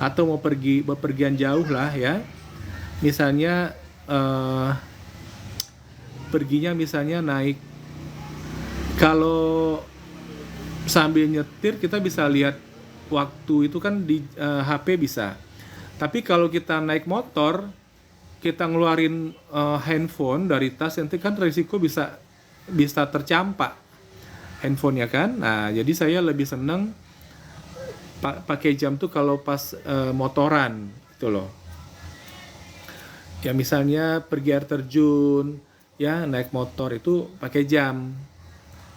Speaker 1: atau mau pergi bepergian jauh lah, ya. Misalnya eh, perginya misalnya naik, kalau sambil nyetir kita bisa lihat waktu itu kan di HP bisa. Tapi kalau kita naik motor, kita ngeluarin handphone dari tas, nanti kan risiko bisa tercampak handphone ya kan. Nah, jadi saya lebih seneng pakai jam tuh kalau pas motoran gitu loh. Ya misalnya pergi air terjun, ya naik motor itu pakai jam.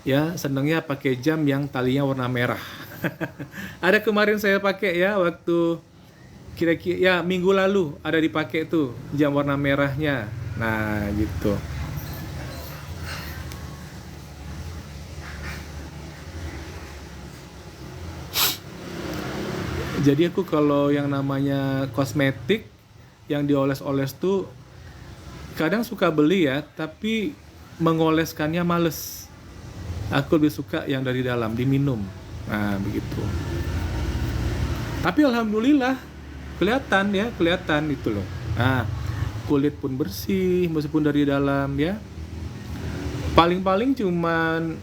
Speaker 1: Ya, senengnya pakai jam yang talinya warna merah. Ada kemarin saya pakai ya waktu kira-kira ya minggu lalu ada dipakai tuh jam warna merahnya. Nah, gitu. Jadi aku kalau yang namanya kosmetik yang dioles-oles tuh kadang suka beli ya, tapi mengoleskannya males. Aku lebih suka yang dari dalam diminum. Nah, begitu. Tapi alhamdulillah kelihatan itu loh. Nah, kulit pun bersih meskipun dari dalam ya. Paling-paling cuman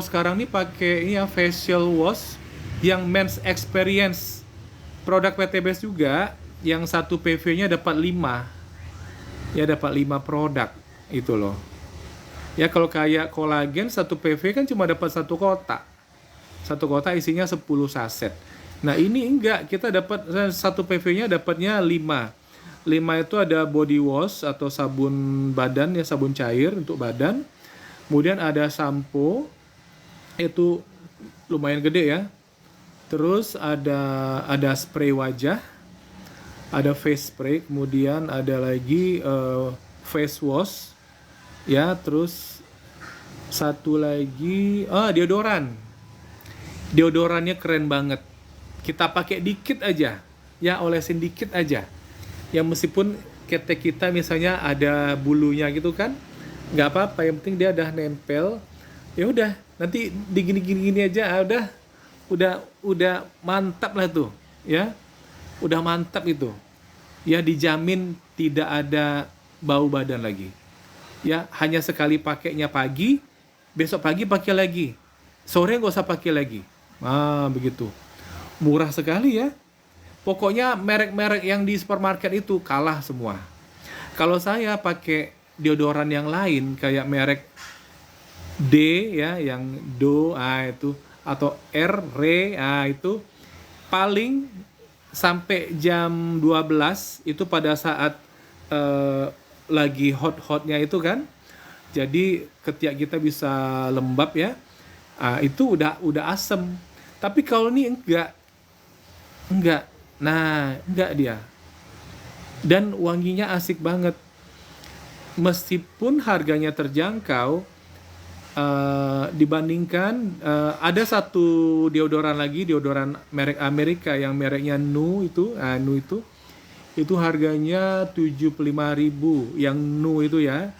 Speaker 1: sekarang nih pakai ini ya facial wash yang men's experience. Produk PTBS juga yang satu PV-nya dapat 5. Ya dapat 5 produk itu loh. Ya kalau kayak kolagen satu PV kan cuma dapat satu kotak. Satu kotak isinya 10 saset. Nah, ini enggak, kita dapat satu PV-nya dapatnya 5. 5 itu ada body wash atau sabun badan ya, sabun cair untuk badan. Kemudian ada sampo, itu lumayan gede ya. Terus ada spray wajah, ada face spray, kemudian ada lagi face wash, ya. Terus satu lagi deodoran. Deodorannya keren banget. Kita pakai dikit aja, ya olesin dikit aja. Ya meskipun ketek kita misalnya ada bulunya gitu kan, nggak apa-apa, yang penting dia udah nempel. Ya udah, nanti digini-gini aja, udah mantap lah tuh, ya. Udah mantap itu. Ya dijamin tidak ada bau badan lagi. Ya hanya sekali pakainya pagi, besok pagi pakai lagi. Sore nggak usah pakai lagi. Begitu. Murah sekali ya. Pokoknya merek-merek yang di supermarket itu kalah semua. Kalau saya pakai deodoran yang lain kayak merek D ya, yang Do itu, atau R, Re itu paling sampai jam 12 itu pada saat lagi hot-hotnya itu kan. Jadi ketiak kita bisa lembab ya. Itu udah asem. Tapi kalau ini enggak. Nah, enggak dia. Dan wanginya asik banget. Meskipun harganya terjangkau, dibandingkan ada satu deodoran lagi, deodoran merek Amerika yang mereknya Nu itu harganya 75.000 yang Nu itu ya.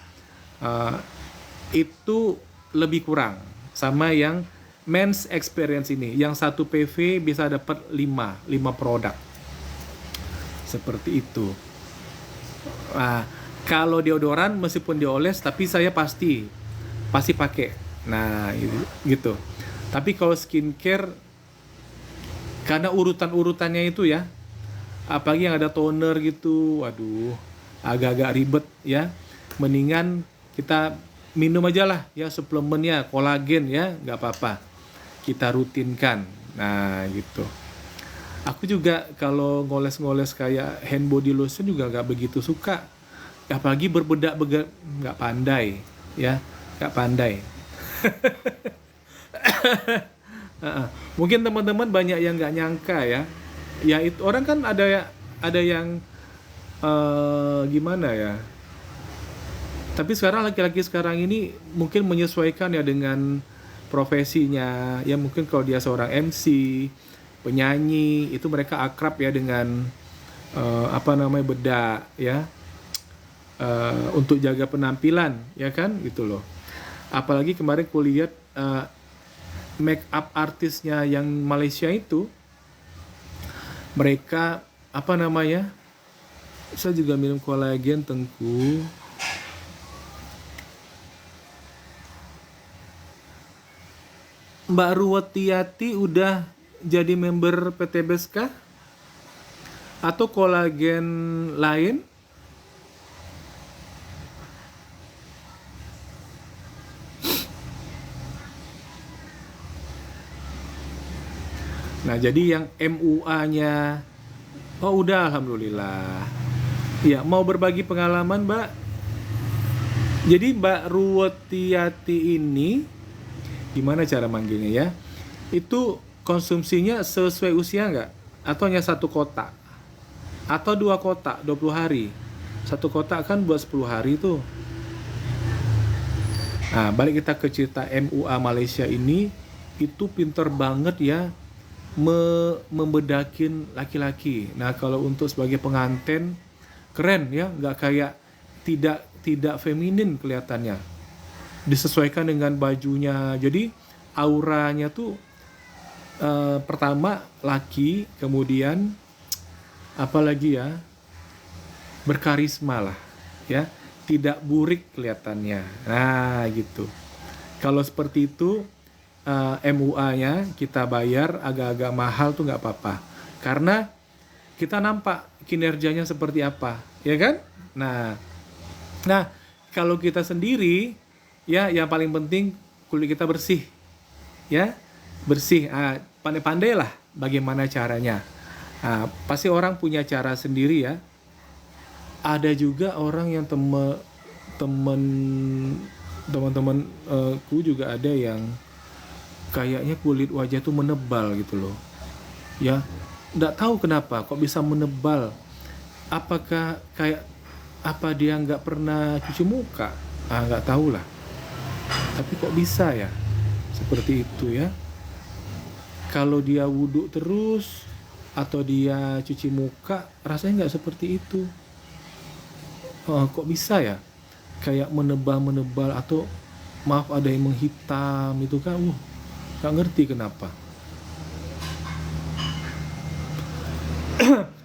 Speaker 1: Itu lebih kurang sama yang men's experience ini, yang satu PV bisa dapat 5 produk seperti itu. Kalau deodoran meskipun dioles tapi saya pasti pakai. Nah, gitu. Tapi kalau skincare karena urutannya itu ya, apalagi yang ada toner gitu, waduh, agak-agak ribet ya. Mendingan kita minum aja lah ya suplemennya, kolagen ya, nggak apa-apa. Kita rutinkan. Nah, gitu. Aku juga kalau ngoles-ngoles kayak hand body lotion juga nggak begitu suka. Apalagi berbedak-bedak, nggak pandai ya, nggak pandai. Mungkin teman-teman banyak yang nggak nyangka ya. Ya itu orang kan ada yang gimana ya. Tapi sekarang laki-laki sekarang ini mungkin menyesuaikan ya dengan profesinya. Ya mungkin kalau dia seorang MC, penyanyi, itu mereka akrab ya dengan bedak ya. Untuk jaga penampilan ya kan gitu loh. Apalagi kemarin kulihat make up artisnya yang Malaysia itu, mereka Saya juga minum kolagen, Tengku. Mbak Ruwetiati udah jadi member PTBS kah? Atau kolagen lain? Nah, jadi yang MUA-nya, oh udah, alhamdulillah. Ya, mau berbagi pengalaman, Mbak. Jadi Mbak Ruwetiati ini, gimana cara manggilnya ya? Itu konsumsinya sesuai usia nggak? Atau hanya satu kotak? Atau 2 kotak, 20 hari? Satu kotak kan buat 10 hari tuh. Nah, balik kita ke cerita MUA Malaysia ini, itu pinter banget ya membedakin laki-laki. Nah, kalau untuk sebagai pengantin keren ya, nggak kayak tidak feminin kelihatannya. Disesuaikan dengan bajunya. Jadi auranya tuh pertama laki, kemudian apalagi ya, berkarisma lah ya, tidak burik kelihatannya. Nah, gitu. Kalau seperti itu MUA-nya kita bayar agak-agak mahal tuh nggak apa-apa, karena kita nampak kinerjanya seperti apa, ya kan? Nah, kalau kita sendiri, ya yang paling penting kulit kita bersih, ya bersih. Pandai-pandai lah bagaimana caranya. Pasti orang punya cara sendiri ya. Ada juga orang yang teman-temanku juga ada yang kayaknya kulit wajah tuh menebal gitu loh, ya nggak tahu kenapa kok bisa menebal. Apakah kayak apa dia nggak pernah cuci muka? Nggak tahu lah, tapi kok bisa ya seperti itu ya. Kalau dia wudhu terus atau dia cuci muka, rasanya nggak seperti itu. Kok bisa ya kayak menebal atau maaf ada yang menghitam itu kan, nggak ngerti kenapa.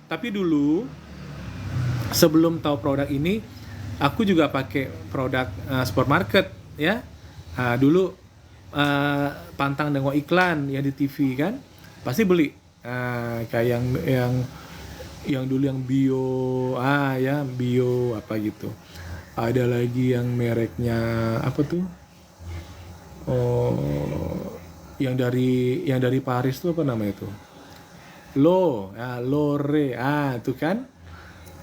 Speaker 1: Tapi dulu sebelum tahu produk ini, aku juga pakai produk supermarket ya. Dulu pantang nengok iklan ya di TV kan, pasti beli. Kayak yang dulu yang bio, ya bio apa gitu. Ada lagi yang mereknya apa tuh? Yang dari Paris tuh apa namanya tuh? Lore, itu kan.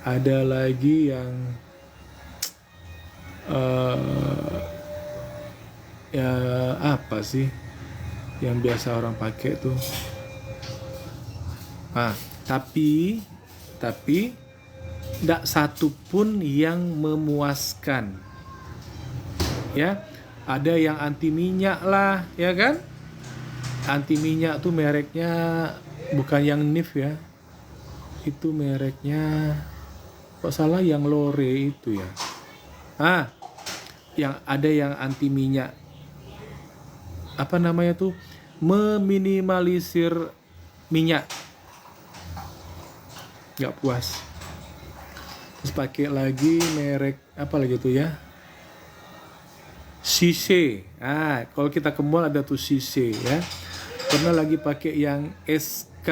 Speaker 1: Ada lagi yang ya apa sih yang biasa orang pakai tuh? Tapi tidak satu pun yang memuaskan. Ya, ada yang anti minyak lah, ya kan? Anti minyak tuh mereknya bukan yang Nif ya. Itu mereknya kok salah, yang Lore itu ya. Yang ada yang anti minyak. Apa namanya tuh? Meminimalisir minyak. Nggak puas. Terus pakai lagi merek apa lagi tuh ya? Sise. Kalau kita ke mall ada tuh Sise ya. Pernah lagi pakai yang SK.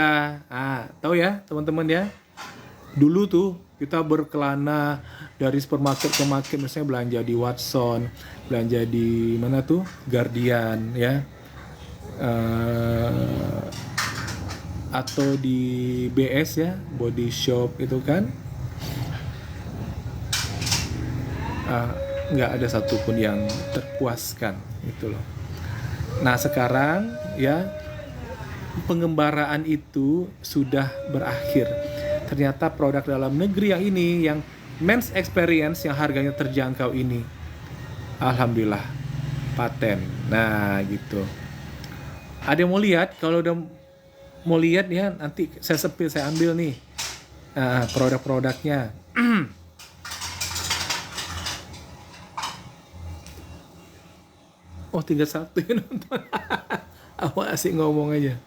Speaker 1: Tahu ya teman-teman ya? Dulu tuh kita berkelana dari supermarket ke market, misalnya belanja di Watson, belanja di mana tuh? Guardian ya. Atau di BS ya, Body Shop itu kan. Nggak ada satupun yang terpuaskan gitu loh. Nah sekarang ya pengembaraan itu sudah berakhir. Ternyata produk dalam negeri yang ini, yang Men's Experience yang harganya terjangkau ini, alhamdulillah paten. Nah gitu. Ada yang mau lihat? Kalau udah mau lihat ya, nanti saya sepil, saya ambil nih produk-produknya. Tinggal satu ya nonton. Awak asik ngomong aja.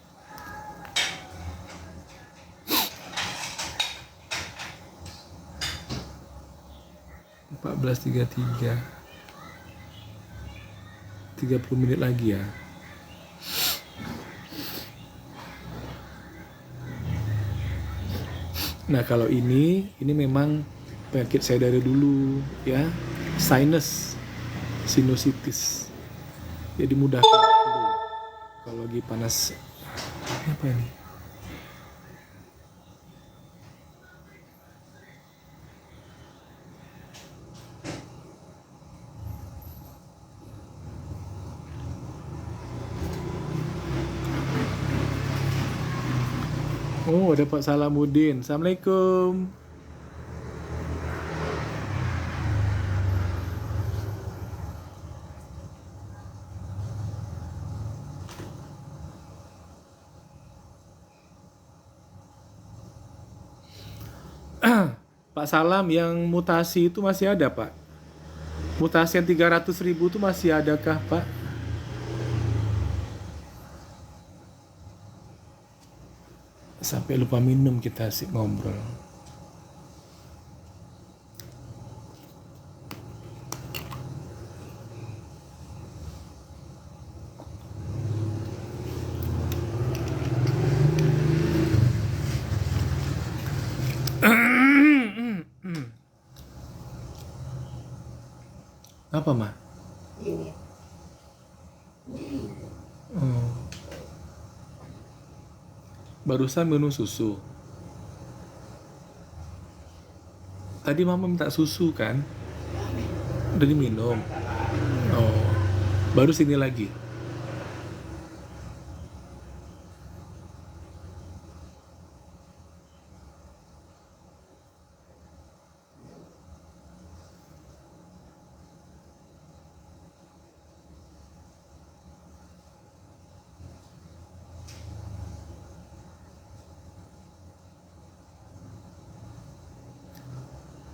Speaker 1: 14.33. 30 menit lagi ya. Nah, kalau ini memang penyakit saya dari dulu ya, sinusitis. Jadi mudah flu kalau lagi panas. Apa ini? Oh, ada Pak Salamuddin. Assalamualaikum. Pak Salam, yang mutasi itu masih ada, Pak? Mutasi yang 300.000 itu masih adakah, Pak? Sampai lupa minum kita asik ngobrol. Apa, Ma? Oh. Barusan minum susu. Tadi Mama minta susu kan? Udah diminum. Oh. Baru sini lagi.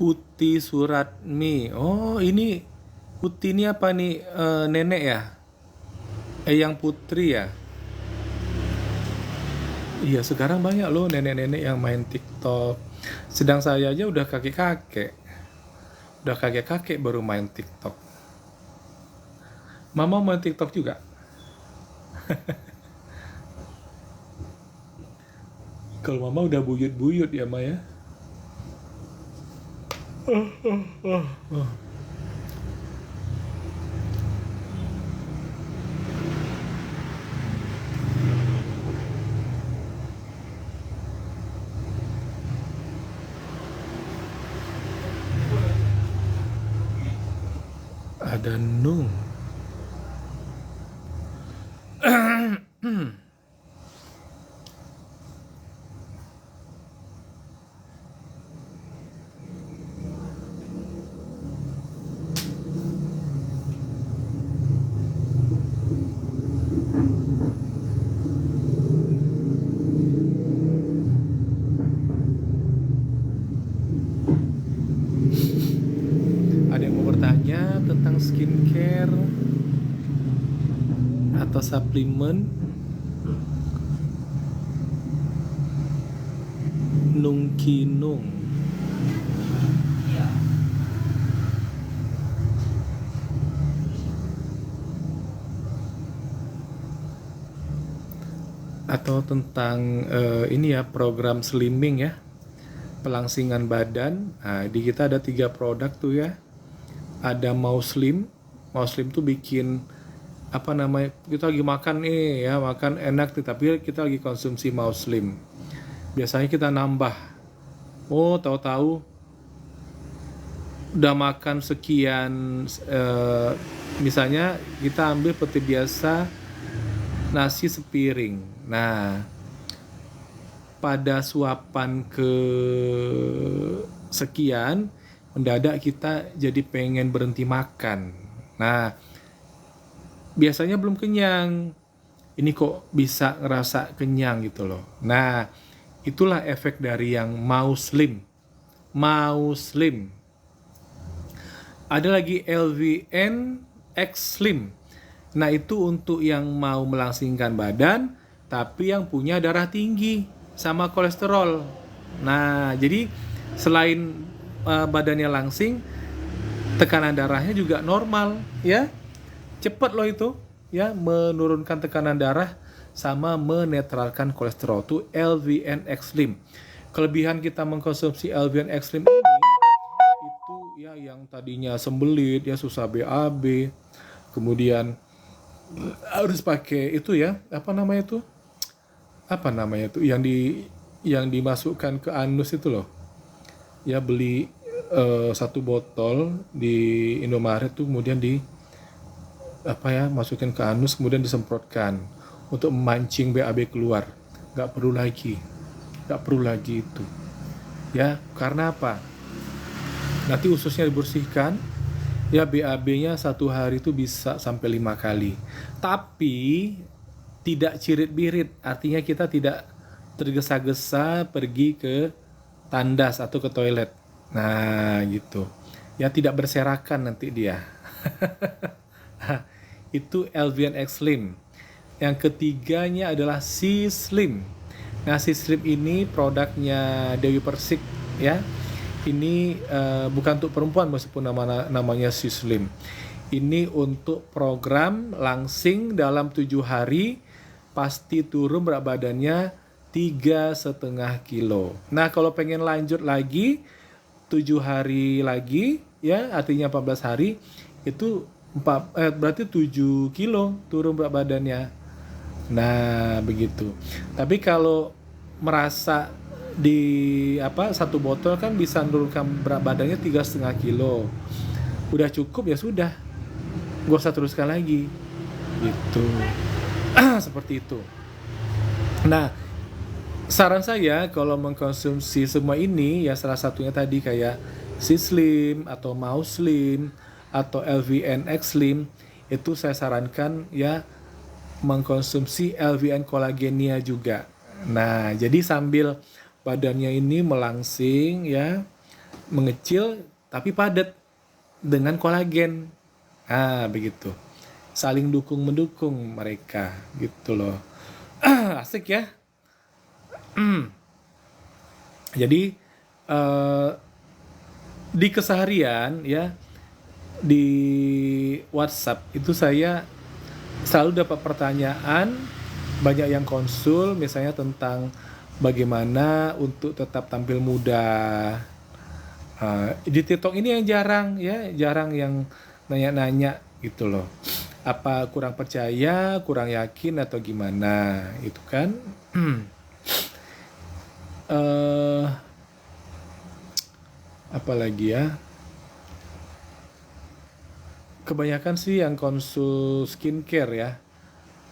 Speaker 1: Uti Suratmi. Oh, ini Uti ini apa nih? Nenek ya? Yang putri ya? Iya, sekarang banyak loh nenek-nenek yang main TikTok. Sedang saya aja udah kakek-kakek. Udah kakek-kakek baru main TikTok. Mama main TikTok juga? Kalau Mama udah buyut-buyut ya, Ma ya? Ada Nung. Ada yang mau bertanya tentang skincare atau suplemen? Nungkinung. Atau tentang ini ya, program slimming ya, pelangsingan badan. Nah, di kita ada 3 produk tuh ya. Ada Mau Slim tuh bikin apa namanya, kita lagi makan nih ya, makan enak nih, tapi kita lagi konsumsi Mau Slim. Biasanya kita nambah. Oh, tahu-tahu udah makan sekian, misalnya kita ambil seperti biasa nasi sepiring. Nah, pada suapan ke sekian, mendadak kita jadi pengen berhenti makan. Nah, biasanya belum kenyang. Ini kok bisa ngerasa kenyang gitu loh. Nah, itulah efek dari yang Mau Slim. Mau Slim. Ada lagi LVN X Slim. Nah, itu untuk yang mau melangsingkan badan, tapi yang punya darah tinggi sama kolesterol. Nah, jadi selain badannya langsing, tekanan darahnya juga normal ya. Cepat loh itu ya, menurunkan tekanan darah sama menetralkan kolesterol tuh LVN Extreme. Kelebihan kita mengkonsumsi LVN Extreme ini itu ya, yang tadinya sembelit ya, susah BAB, kemudian harus pakai itu ya, apa namanya tuh yang dimasukkan ke anus itu loh ya, beli satu botol di Indomaret tuh, kemudian masukin ke anus, kemudian disemprotkan untuk memancing BAB keluar. Nggak perlu lagi itu ya. Karena apa? Nanti ususnya dibersihkan ya, BAB-nya satu hari itu bisa sampai 5 kali, tapi tidak cirit-birit, artinya kita tidak tergesa-gesa pergi ke tandas atau ke toilet. Nah gitu ya, tidak berserakan nanti dia. Itu LVN Extreme. Yang ketiganya adalah C-Slim. Nah, C-Slim ini produknya Dewi Persik ya. Ini bukan untuk perempuan meskipun namanya C-Slim. Ini untuk program langsing dalam 7 hari pasti turun berat badannya 3,5 kilo. Nah, kalau pengen lanjut lagi 7 hari lagi ya, artinya 14 hari itu berarti 7 kilo turun berat badannya. Nah, begitu. Tapi kalau merasa di satu botol kan bisa menurunkan berat badannya 3,5 kilo. Udah cukup ya sudah. Gak usah teruskan lagi. Gitu. Seperti itu. Nah, saran saya kalau mengkonsumsi semua ini ya, salah satunya tadi kayak C-Slim atau Mau-Slim atau LVN Extreme, itu saya sarankan ya mengkonsumsi LVN Kolagenia juga. Nah, jadi sambil badannya ini melangsing ya, mengecil tapi padat dengan kolagen. Nah, begitu. Saling dukung-mendukung mereka gitu loh. Asik ya. Jadi di keseharian ya, di WhatsApp itu saya selalu dapat pertanyaan, banyak yang konsul misalnya tentang bagaimana untuk tetap tampil muda. Di TikTok ini yang jarang yang nanya-nanya gitu loh. Apa kurang percaya, kurang yakin atau gimana itu kan. Apalagi ya, kebanyakan sih yang konsul skincare ya.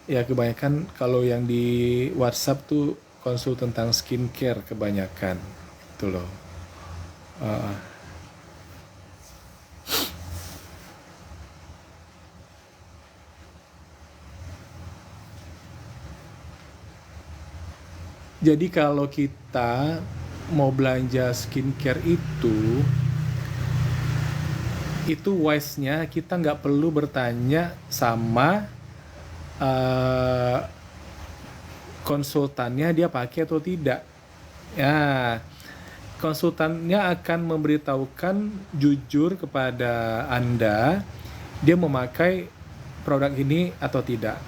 Speaker 1: Ya kebanyakan kalau yang di WhatsApp tuh konsul tentang skincare kebanyakan. Itu loh. Jadi kalau kita mau belanja skincare itu wise-nya kita nggak perlu bertanya sama konsultannya dia pakai atau tidak. Ya, konsultannya akan memberitahukan jujur kepada Anda dia memakai produk ini atau tidak.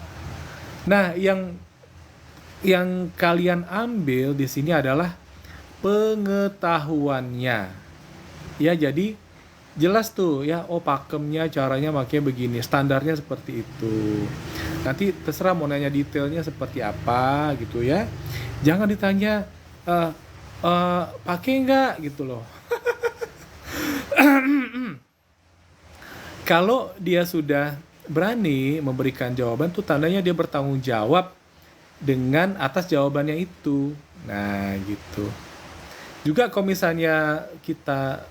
Speaker 1: Nah, yang kalian ambil di sini adalah pengetahuannya. Ya, jadi jelas tuh ya, pakemnya caranya pakai begini, standarnya seperti itu. Nanti terserah mau nanya detailnya seperti apa gitu ya. Jangan ditanya pakai nggak gitu loh. Kalau dia sudah berani memberikan jawaban tuh tandanya dia bertanggung jawab dengan atas jawabannya itu. Nah gitu. Juga kalau misalnya kita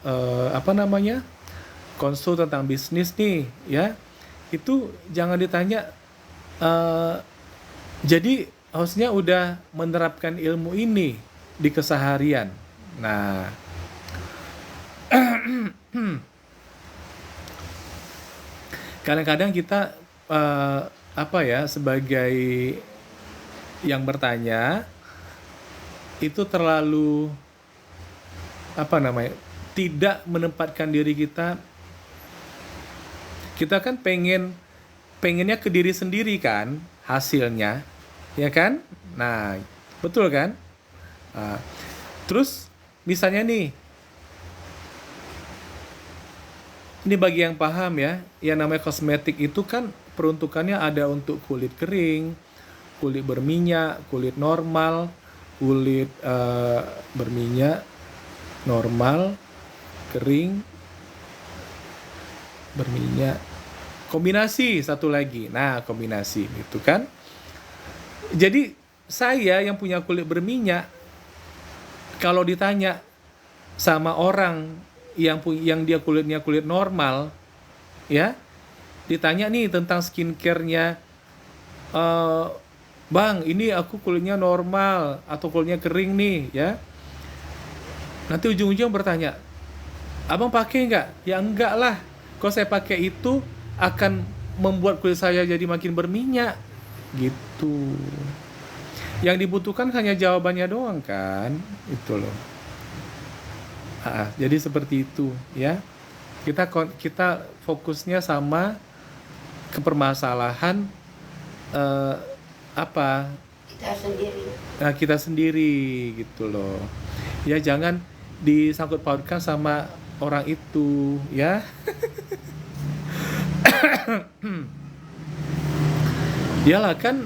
Speaker 1: konsul tentang bisnis nih ya, itu jangan ditanya jadi hostnya udah menerapkan ilmu ini di keseharian. Nah kadang-kadang kita sebagai yang bertanya itu terlalu tidak menempatkan diri kita Kita kan pengennya ke diri sendiri kan hasilnya, ya kan? Nah, betul kan? Nah, terus misalnya nih, ini bagi yang paham ya, yang namanya kosmetik itu kan peruntukannya ada untuk kulit kering, kulit berminyak, kulit normal, kulit berminyak, normal, kering, berminyak, kombinasi satu lagi. Nah, kombinasi itu kan. Jadi saya yang punya kulit berminyak, kalau ditanya sama orang yang dia kulitnya kulit normal, ya, ditanya nih tentang skincare-nya, eh, Bang, ini aku kulitnya normal atau kulitnya kering nih, ya. Nanti ujung-ujung bertanya, Abang pakai nggak? Ya enggak lah. Kalau saya pakai itu akan membuat kulit saya jadi makin berminyak, gitu. Yang dibutuhkan hanya jawabannya doang kan, itu loh. Jadi seperti itu ya. Kita fokusnya sama ke permasalahan, eh, apa
Speaker 2: kita sendiri.
Speaker 1: nah, kita sendiri gitu loh. Ya jangan disangkut pautkan sama orang itu ya. Iyalah kan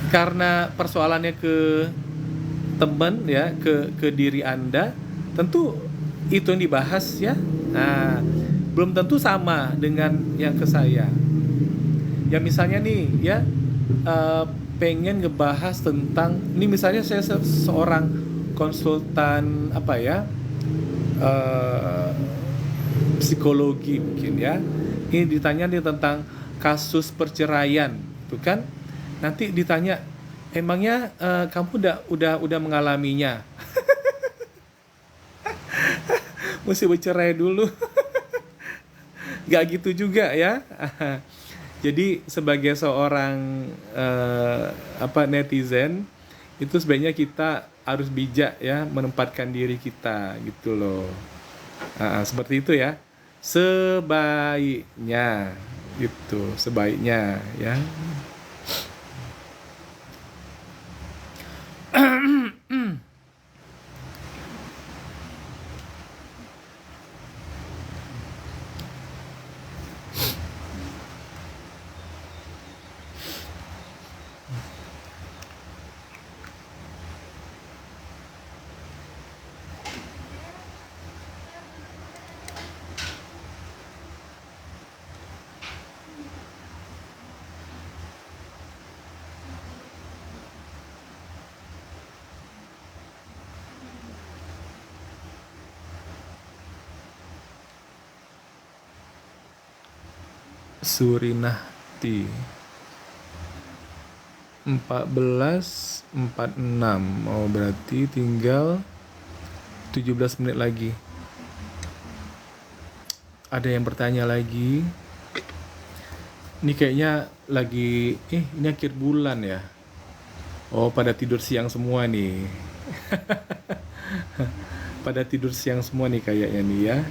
Speaker 1: karena persoalannya ke teman ya, ke diri Anda, tentu itu yang dibahas ya. Nah, belum tentu sama dengan yang ke saya. Ya misalnya nih ya, eh, pengen ngebahas tentang ini, misalnya saya seorang konsultan apa ya, eh, psikologi mungkin ya. Ini ditanya nih tentang kasus perceraian, itu kan. Nanti ditanya, emangnya kamu udah mengalaminya? Mesti bercerai dulu. Gak gitu juga ya. Jadi sebagai seorang netizen, itu sebaiknya kita harus bijak ya menempatkan diri kita gitu loh. Seperti itu ya. Sebaiknya gitu, sebaiknya ya. Surinahti 14.46. Oh, berarti tinggal 17 menit lagi. Ada yang bertanya lagi. Ini kayaknya lagi ini akhir bulan ya. Oh, pada tidur siang semua nih. Pada tidur siang semua nih kayaknya nih ya.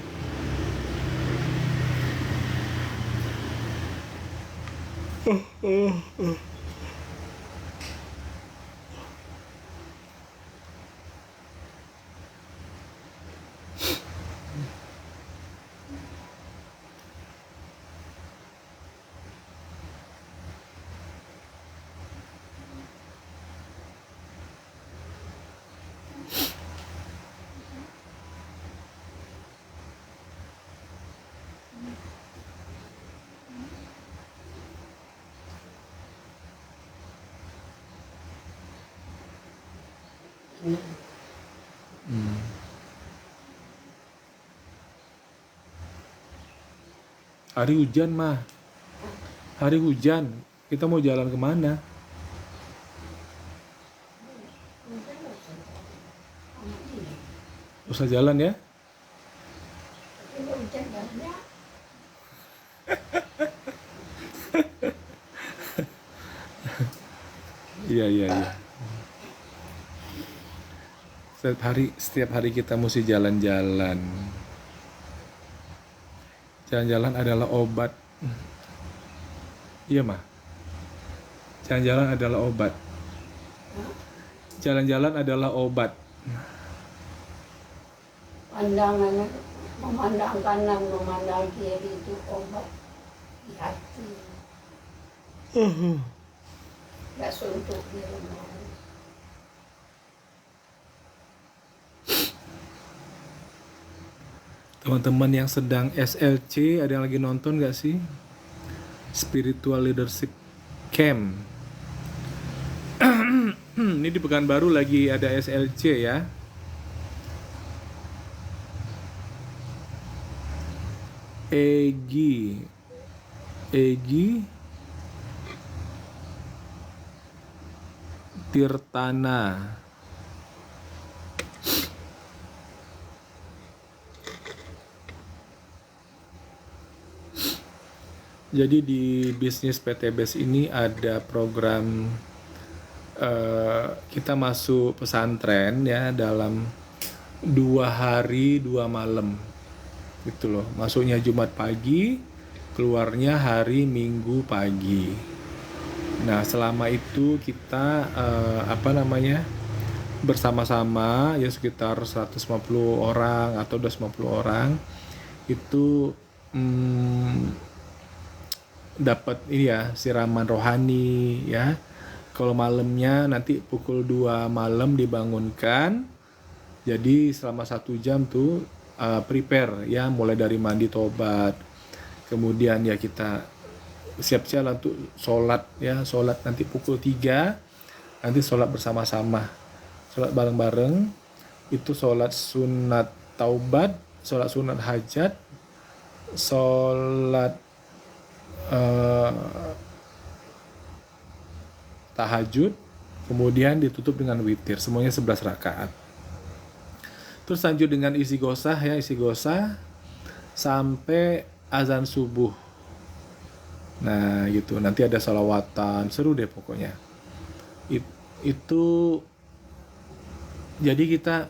Speaker 1: Hari hujan mah. Hari hujan. Kita mau jalan kemana? Usah jalan ya.
Speaker 2: Kalau hujan banyak.
Speaker 1: Iya. Setiap hari kita mesti jalan-jalan. Jalan-jalan adalah obat Iya mah. Jalan-jalan adalah obat. Jalan-jalan adalah obat.
Speaker 2: Pandangan, memandang kanan, memandang kiri itu obat di hati. Gak suntuk di rumah.
Speaker 1: Teman-teman yang sedang SLC, ada yang lagi nonton gak sih? Spiritual Leadership Camp. Ini di Pekanbaru lagi ada SLC ya. Egi Tirtana. Jadi di bisnis PTBS ini ada program kita masuk pesantren ya dalam 2 hari 2 malam gitu loh. Masuknya Jumat pagi, keluarnya hari Minggu pagi. Nah selama itu kita bersama-sama ya sekitar 150 orang atau 250 orang itu dapat ini ya siraman rohani ya. Kalau malamnya nanti pukul 2 malam dibangunkan. Jadi selama 1 jam tuh prepare ya, mulai dari mandi tobat. Kemudian ya kita siap-siap untuk sholat ya, sholat nanti pukul 3. Nanti sholat bersama-sama. Sholat bareng-bareng. Itu sholat sunat taubat, sholat sunat hajat, sholat tahajud, kemudian ditutup dengan witir, semuanya 11 rakaat. Terus lanjut dengan isi gosah sampai azan subuh. Nah gitu, nanti ada sholawatan, seru deh pokoknya. Itu jadi kita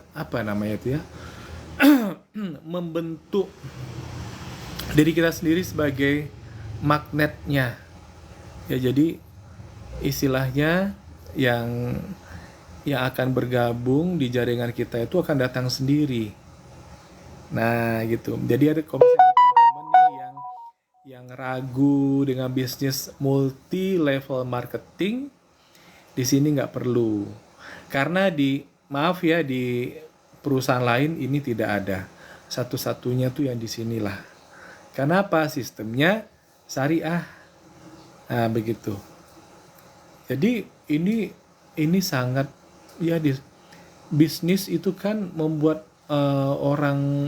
Speaker 1: membentuk diri kita sendiri sebagai magnetnya ya. Jadi istilahnya yang akan bergabung di jaringan kita itu akan datang sendiri. Nah gitu. Jadi ada teman-teman nih yang ragu dengan bisnis multi level marketing, di sini nggak perlu, karena di perusahaan lain ini tidak ada. Satu-satunya tuh yang di sinilah. Kenapa? Sistemnya syariah. Nah begitu. Jadi ini sangat ya, bisnis itu kan membuat orang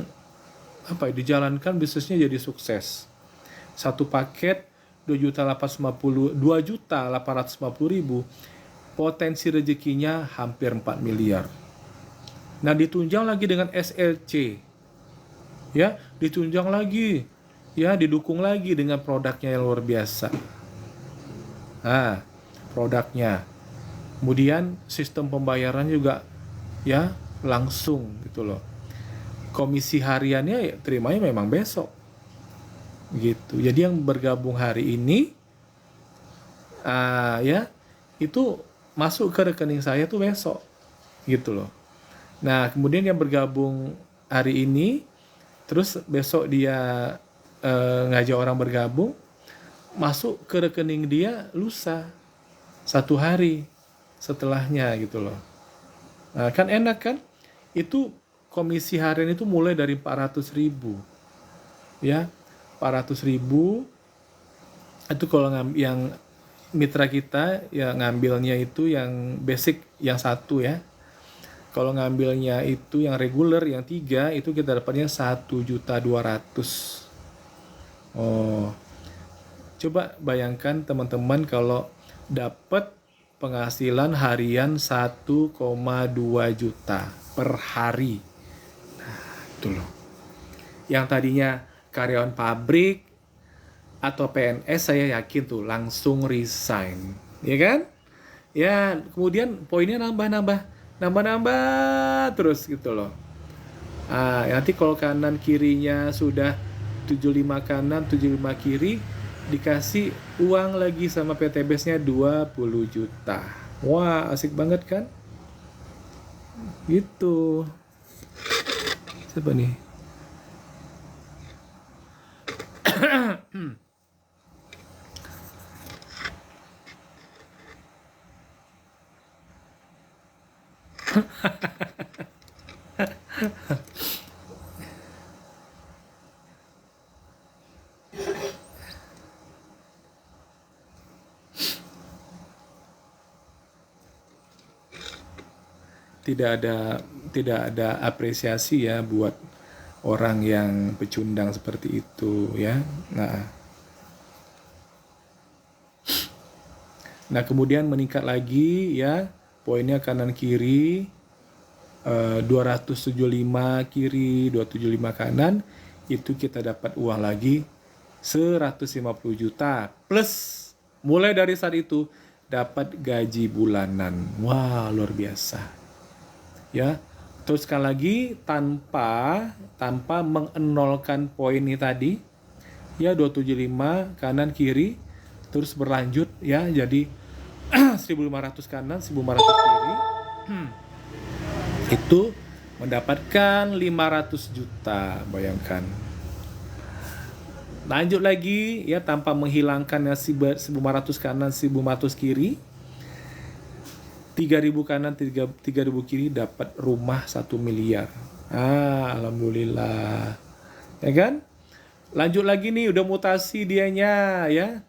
Speaker 1: dijalankan bisnisnya jadi sukses. Satu paket 2.850.000, potensi rezekinya hampir 4 miliar. Nah ditunjang lagi dengan SLC ya, ditunjang lagi ya, didukung lagi dengan produknya yang luar biasa. Nah, produknya. Kemudian sistem pembayaran juga ya langsung gitu loh. Komisi hariannya ya, terimanya memang besok. Gitu. Jadi yang bergabung hari ini itu masuk ke rekening saya tuh besok. Gitu loh. Nah, kemudian yang bergabung hari ini terus besok dia ngajak orang bergabung, masuk ke rekening dia lusa, 1 hari setelahnya gitu loh. Nah, kan enak kan? Itu komisi harian itu mulai dari 400.000 ya, 400.000 itu kalau yang mitra kita ya ngambilnya itu yang basic yang 1 ya. Kalau ngambilnya itu yang reguler yang 3 itu kita dapatnya 1.200.000. Oh, coba bayangkan teman-teman kalau dapat penghasilan harian 1,2 juta per hari. Nah, itu loh. Yang tadinya karyawan pabrik atau PNS saya yakin tuh langsung resign, ya kan? Ya, kemudian poinnya nambah terus gitu loh. Nanti kalau kanan kirinya sudah 75 kanan, 75 kiri, dikasih uang lagi sama PT Base-nya 20 juta. Wah, asik banget kan? Gitu. Siapa nih? tidak ada apresiasi ya buat orang yang pecundang seperti itu ya. Nah kemudian meningkat lagi ya, poinnya kanan kiri, 275 kiri, 275 kanan, itu kita dapat uang lagi 150 juta plus mulai dari saat itu dapat gaji bulanan. Wah, luar biasa. Ya. Terus sekali lagi tanpa mengenolkan poin ini tadi. Ya, 275 kanan kiri terus berlanjut ya, jadi 1.500 kanan, 1.500 kiri. Itu mendapatkan 500 juta, bayangkan. Lanjut lagi ya, tanpa menghilangkan 1.500 kanan, 1.500 kiri, 3.000 kanan, 3.000 kiri, dapat rumah 1 miliar. Alhamdulillah. Ya kan? Lanjut lagi nih, udah mutasi dianya ya.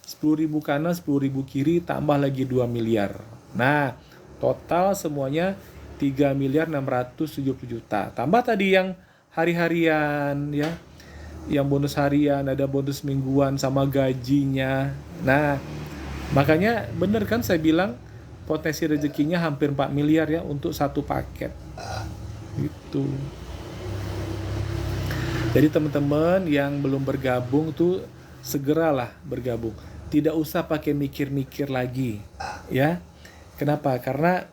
Speaker 1: 10.000 kanan, 10.000 kiri, tambah lagi 2 miliar. Nah, total semuanya 3 miliar 670 juta. Tambah tadi yang hari-harian ya. Yang bonus harian, ada bonus mingguan sama gajinya. Nah, makanya bener kan saya bilang potensi rezekinya hampir 4 miliar ya untuk satu paket. Gitu. Jadi teman-teman yang belum bergabung tuh segeralah bergabung. Tidak usah pakai mikir-mikir lagi, ya. Kenapa? Karena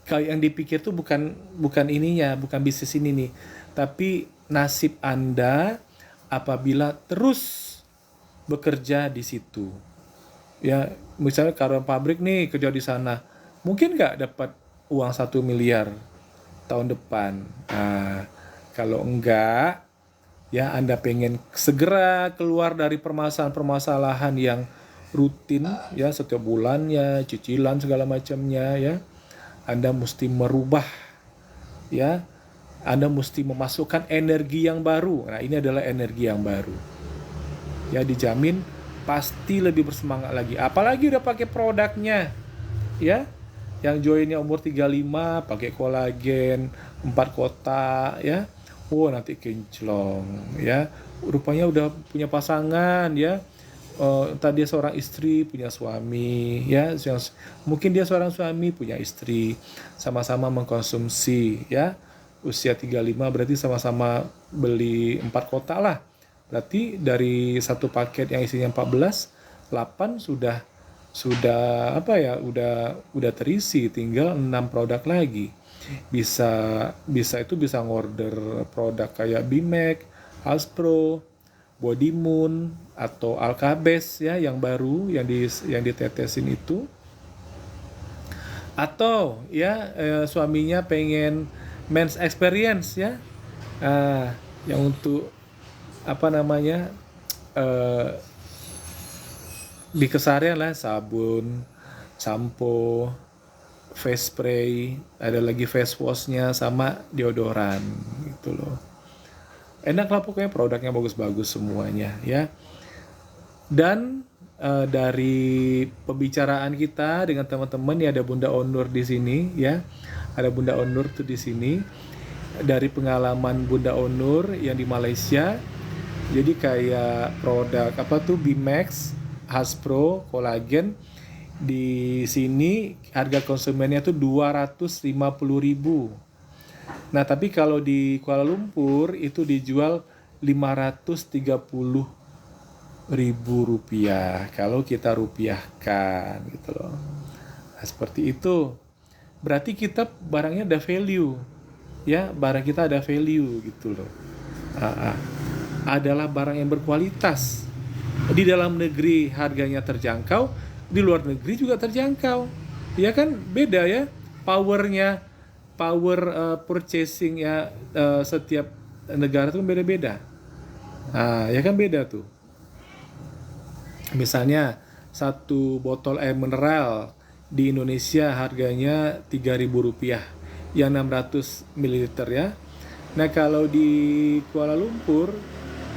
Speaker 1: kalau yang dipikir tuh bukan ininya, bukan bisnis ini nih, tapi nasib Anda apabila terus bekerja di situ. Ya, misalnya karyawan pabrik nih kerja di sana, mungkin nggak dapat uang 1 miliar tahun depan. Nah, kalau enggak, ya Anda pengen segera keluar dari permasalahan-permasalahan yang rutin ya setiap bulannya, cicilan segala macamnya ya. Anda mesti merubah ya. Anda mesti memasukkan energi yang baru. Nah, ini adalah energi yang baru. Ya, dijamin pasti lebih bersemangat lagi. Apalagi udah pakai produknya. Ya. Yang joinnya umur 35, pakai kolagen 4 kotak ya. Nanti kinclong ya. Rupanya udah punya pasangan ya. Tadi dia seorang istri punya suami ya. Mungkin dia seorang suami punya istri, sama-sama mengkonsumsi ya. Usia 35 berarti sama-sama beli 4 kotak lah. Berarti dari satu paket yang isinya 14, 8 sudah apa ya? Udah terisi, tinggal 6 produk lagi. Bisa itu bisa ngorder produk kayak Bimek, Halspro, Body Moon atau Alkabes ya, yang baru yang ditetesin itu. Atau ya suaminya pengen men's experience ya, yang untuk apa namanya di keseharian lah, sabun, sampo, face spray, ada lagi face washnya sama deodoran gitu loh. Enak lah pokoknya, produknya bagus-bagus semuanya ya. Dan dari pembicaraan kita dengan teman-teman ya, ada Bunda Onur di sini ya. Ada Bunda Onur tuh di sini. Dari pengalaman Bunda Onur yang di Malaysia. Jadi kayak produk apa tuh Bimax, Haspro, kolagen di sini harga konsumennya tuh 250.000. Nah, tapi kalau di Kuala Lumpur itu dijual 530.000 rupiah kalau kita rupiahkan gitu loh. Nah, seperti itu. Berarti kita barangnya ada value. Ya, barang kita ada value gitu loh. adalah barang yang berkualitas. Di dalam negeri harganya terjangkau, di luar negeri juga terjangkau. Ya kan beda ya powernya, purchasing ya, setiap negara itu beda-beda. Ya kan beda tuh. Misalnya satu botol air mineral di Indonesia harganya Rp3.000 yang 600 ml ya. Nah kalau di Kuala Lumpur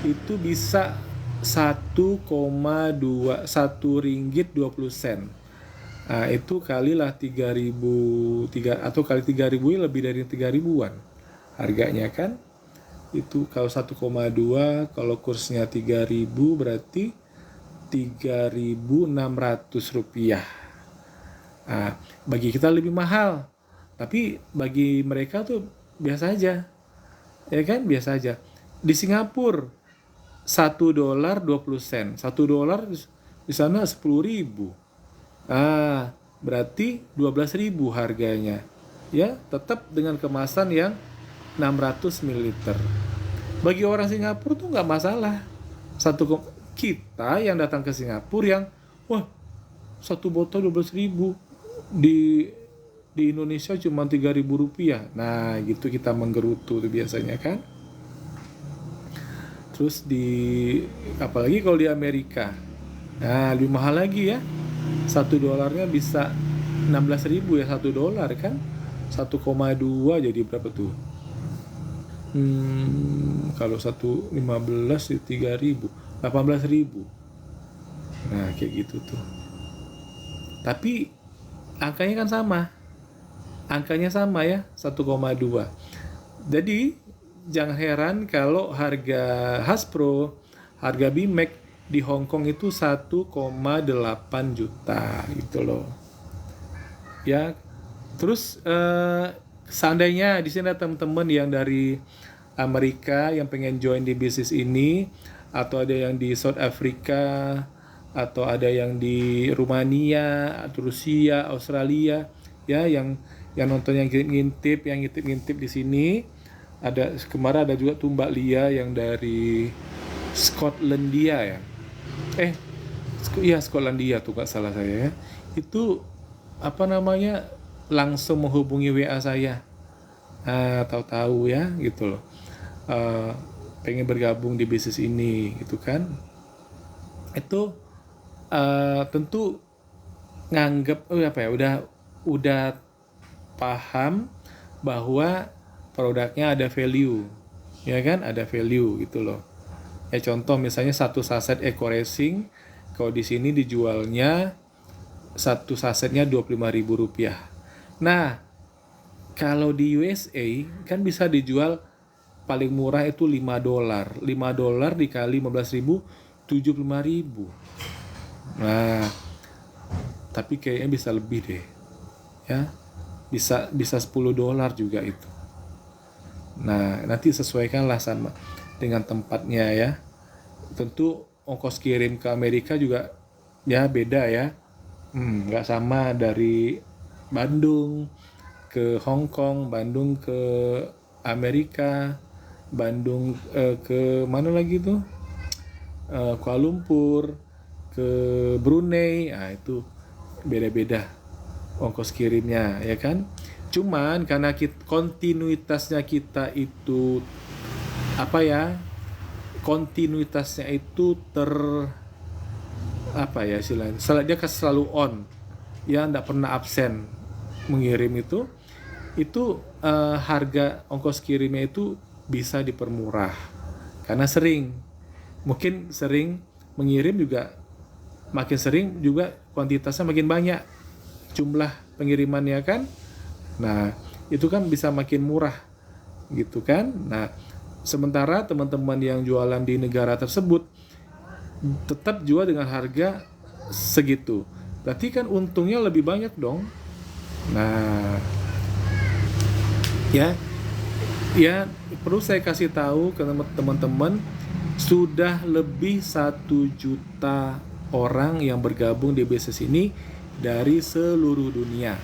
Speaker 1: itu bisa 1,2 Rp1.20. Nah itu kalilah 3.000 atau kali 3.000 lebih dari 3.000-an harganya kan. Itu kalau 1,2 kalau kursnya 3.000 berarti Rp3.600. Nah, bagi kita lebih mahal, tapi bagi mereka tuh biasa aja, ya kan biasa aja. Di Singapura $1.20, $1 di sana 10.000. Berarti 12.000 harganya. Ya, tetap dengan kemasan yang 600 ml. Bagi orang Singapura tuh nggak masalah. Kita yang datang ke Singapura yang satu botol 12.000 di Indonesia cuma Rp3.000. Nah gitu kita menggerutu tuh biasanya kan. Terus apalagi kalau di Amerika, nah lebih mahal lagi ya. $1 bisa 16.000 ya, $1 kan. 1,2 jadi berapa tuh? Kalau 1,15 di 3.000 18.000. Nah kayak gitu tuh. Tapi angkanya kan sama ya, 1,2. Jadi jangan heran kalau harga Hasbro, harga Bimax di Hong Kong itu 1,8 juta gitu loh. Ya, terus seandainya di sini ada teman-teman yang dari Amerika yang pengen join di bisnis ini, atau ada yang di South Africa, atau ada yang di Rumania, atau Rusia, Australia, ya yang nonton yang ngintip di sini. Ada kemarin ada juga tuh Mbak Lia yang dari Skotlandia ya. Skotlandia tuh nggak salah saya ya. Itu langsung menghubungi WA saya. Tahu-tahu ya gitu loh. Pengen bergabung di bisnis ini gitu kan. Itu tentu nganggep udah paham bahwa produknya ada value, ya kan, ada value gitu loh. Ya contoh misalnya satu saset Eco Racing, kalau di sini dijualnya satu sasetnya Rp25.000. Nah kalau di USA kan bisa dijual paling murah itu $5. $5 dikali 15.000, 75.000. Nah, tapi kayaknya bisa lebih deh. Ya. Bisa $10 juga itu. Nah, nanti sesuaikanlah sama dengan tempatnya ya. Tentu ongkos kirim ke Amerika juga ya beda ya. Nggak sama dari Bandung ke Hong Kong, Bandung ke Amerika, Bandung ke mana lagi tuh, Kuala Lumpur, ke Brunei. Nah itu beda-beda ongkos kirimnya ya kan. Cuman karena kontinuitasnya kita itu kontinuitasnya itu istilahnya dia selalu on ya, nggak pernah absen mengirim itu harga ongkos kirimnya itu bisa dipermurah karena mungkin sering mengirim juga, makin sering juga kuantitasnya makin banyak jumlah pengirimannya kan. Nah itu kan bisa makin murah gitu kan. Nah sementara teman-teman yang jualan di negara tersebut tetap jual dengan harga segitu, berarti kan untungnya lebih banyak dong. Nah ya perlu saya kasih tahu ke teman-teman, sudah lebih 1 juta orang yang bergabung di bisnis ini dari seluruh dunia.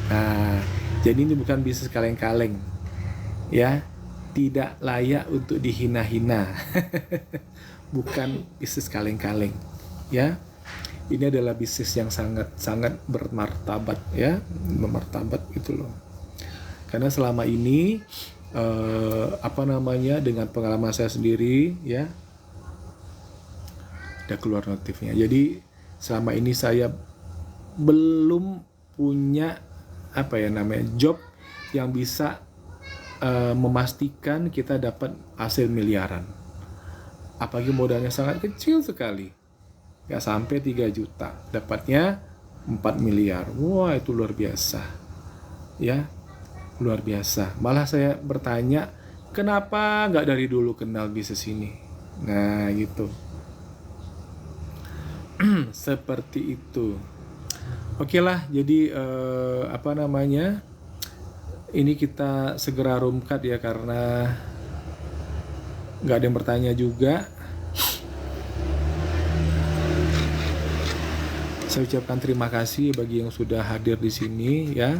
Speaker 1: Nah jadi ini bukan bisnis kaleng-kaleng ya, tidak layak untuk dihina-hina. Bukan bisnis kaleng-kaleng, ya. Ini adalah bisnis yang sangat bermartabat, ya, bermartabat gitu loh. Karena selama ini dengan pengalaman saya sendiri, ya, udah keluar notifnya. Jadi selama ini saya belum punya job yang bisa memastikan kita dapat hasil miliaran. Apalagi modalnya sangat kecil sekali, nggak sampai 3 juta, dapatnya 4 miliar. Wah, itu luar biasa, ya, luar biasa. Malah saya bertanya, kenapa nggak dari dulu kenal bisnis ini? Nah, gitu. Seperti itu. Oke lah, jadi ini kita segera rumkat ya, karena nggak ada yang bertanya juga. Saya ucapkan terima kasih bagi yang sudah hadir di sini, ya.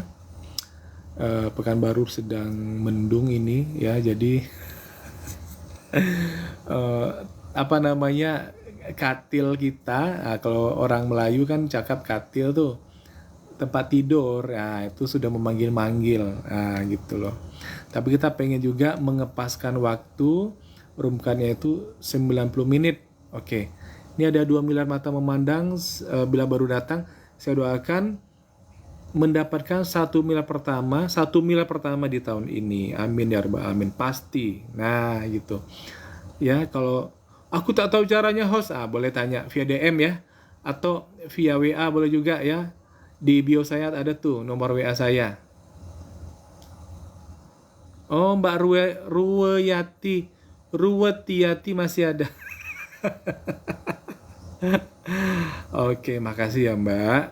Speaker 1: Pekanbaru sedang mendung ini, ya, jadi katil kita, kalau orang Melayu kan cakap katil tuh tempat tidur, ya, itu sudah memanggil-manggil, gitu loh. Tapi kita pengen juga mengepaskan waktu, rumkannya itu 90 menit. Oke. Ini ada 2 miliar mata memandang bila baru datang. Saya doakan mendapatkan 1 miliar pertama di tahun ini. Amin ya rabbal alamin, pasti. Nah, gitu. Ya, kalau aku tak tahu caranya host, boleh tanya via DM, ya, atau via WA boleh juga, ya. Di bio saya ada tuh nomor WA saya. Oh, Mbak Ruwetiati masih ada. Oke, makasih ya Mbak.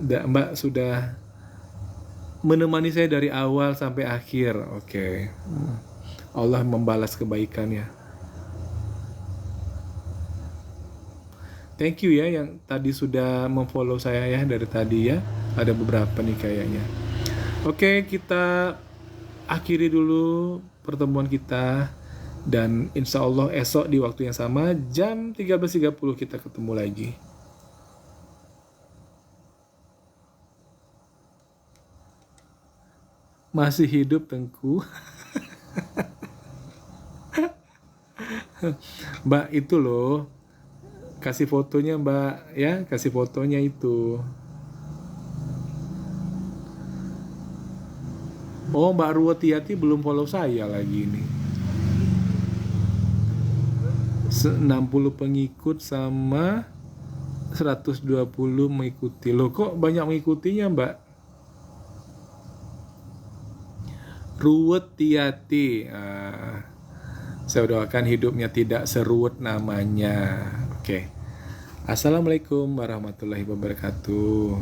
Speaker 1: Mbak sudah menemani saya dari awal sampai akhir. Oke. Allah membalas kebaikannya. Thank you ya yang tadi sudah memfollow saya, ya, dari tadi, ya. Ada beberapa nih kayaknya. Oke, kita akhiri dulu pertemuan kita. Dan insya Allah esok di waktu yang sama jam 13.30 kita ketemu lagi. Masih hidup Tengku. Mbak, itu loh, kasih fotonya Mbak, ya, kasih fotonya itu. Oh, Mbak Ruwetiati belum follow saya lagi nih. 60 pengikut sama 120 mengikuti. Loh, kok banyak mengikutinya Mbak Ruwetiati? Saya doakan hidupnya tidak seruwet namanya. Oke. Assalamualaikum warahmatullahi wabarakatuh.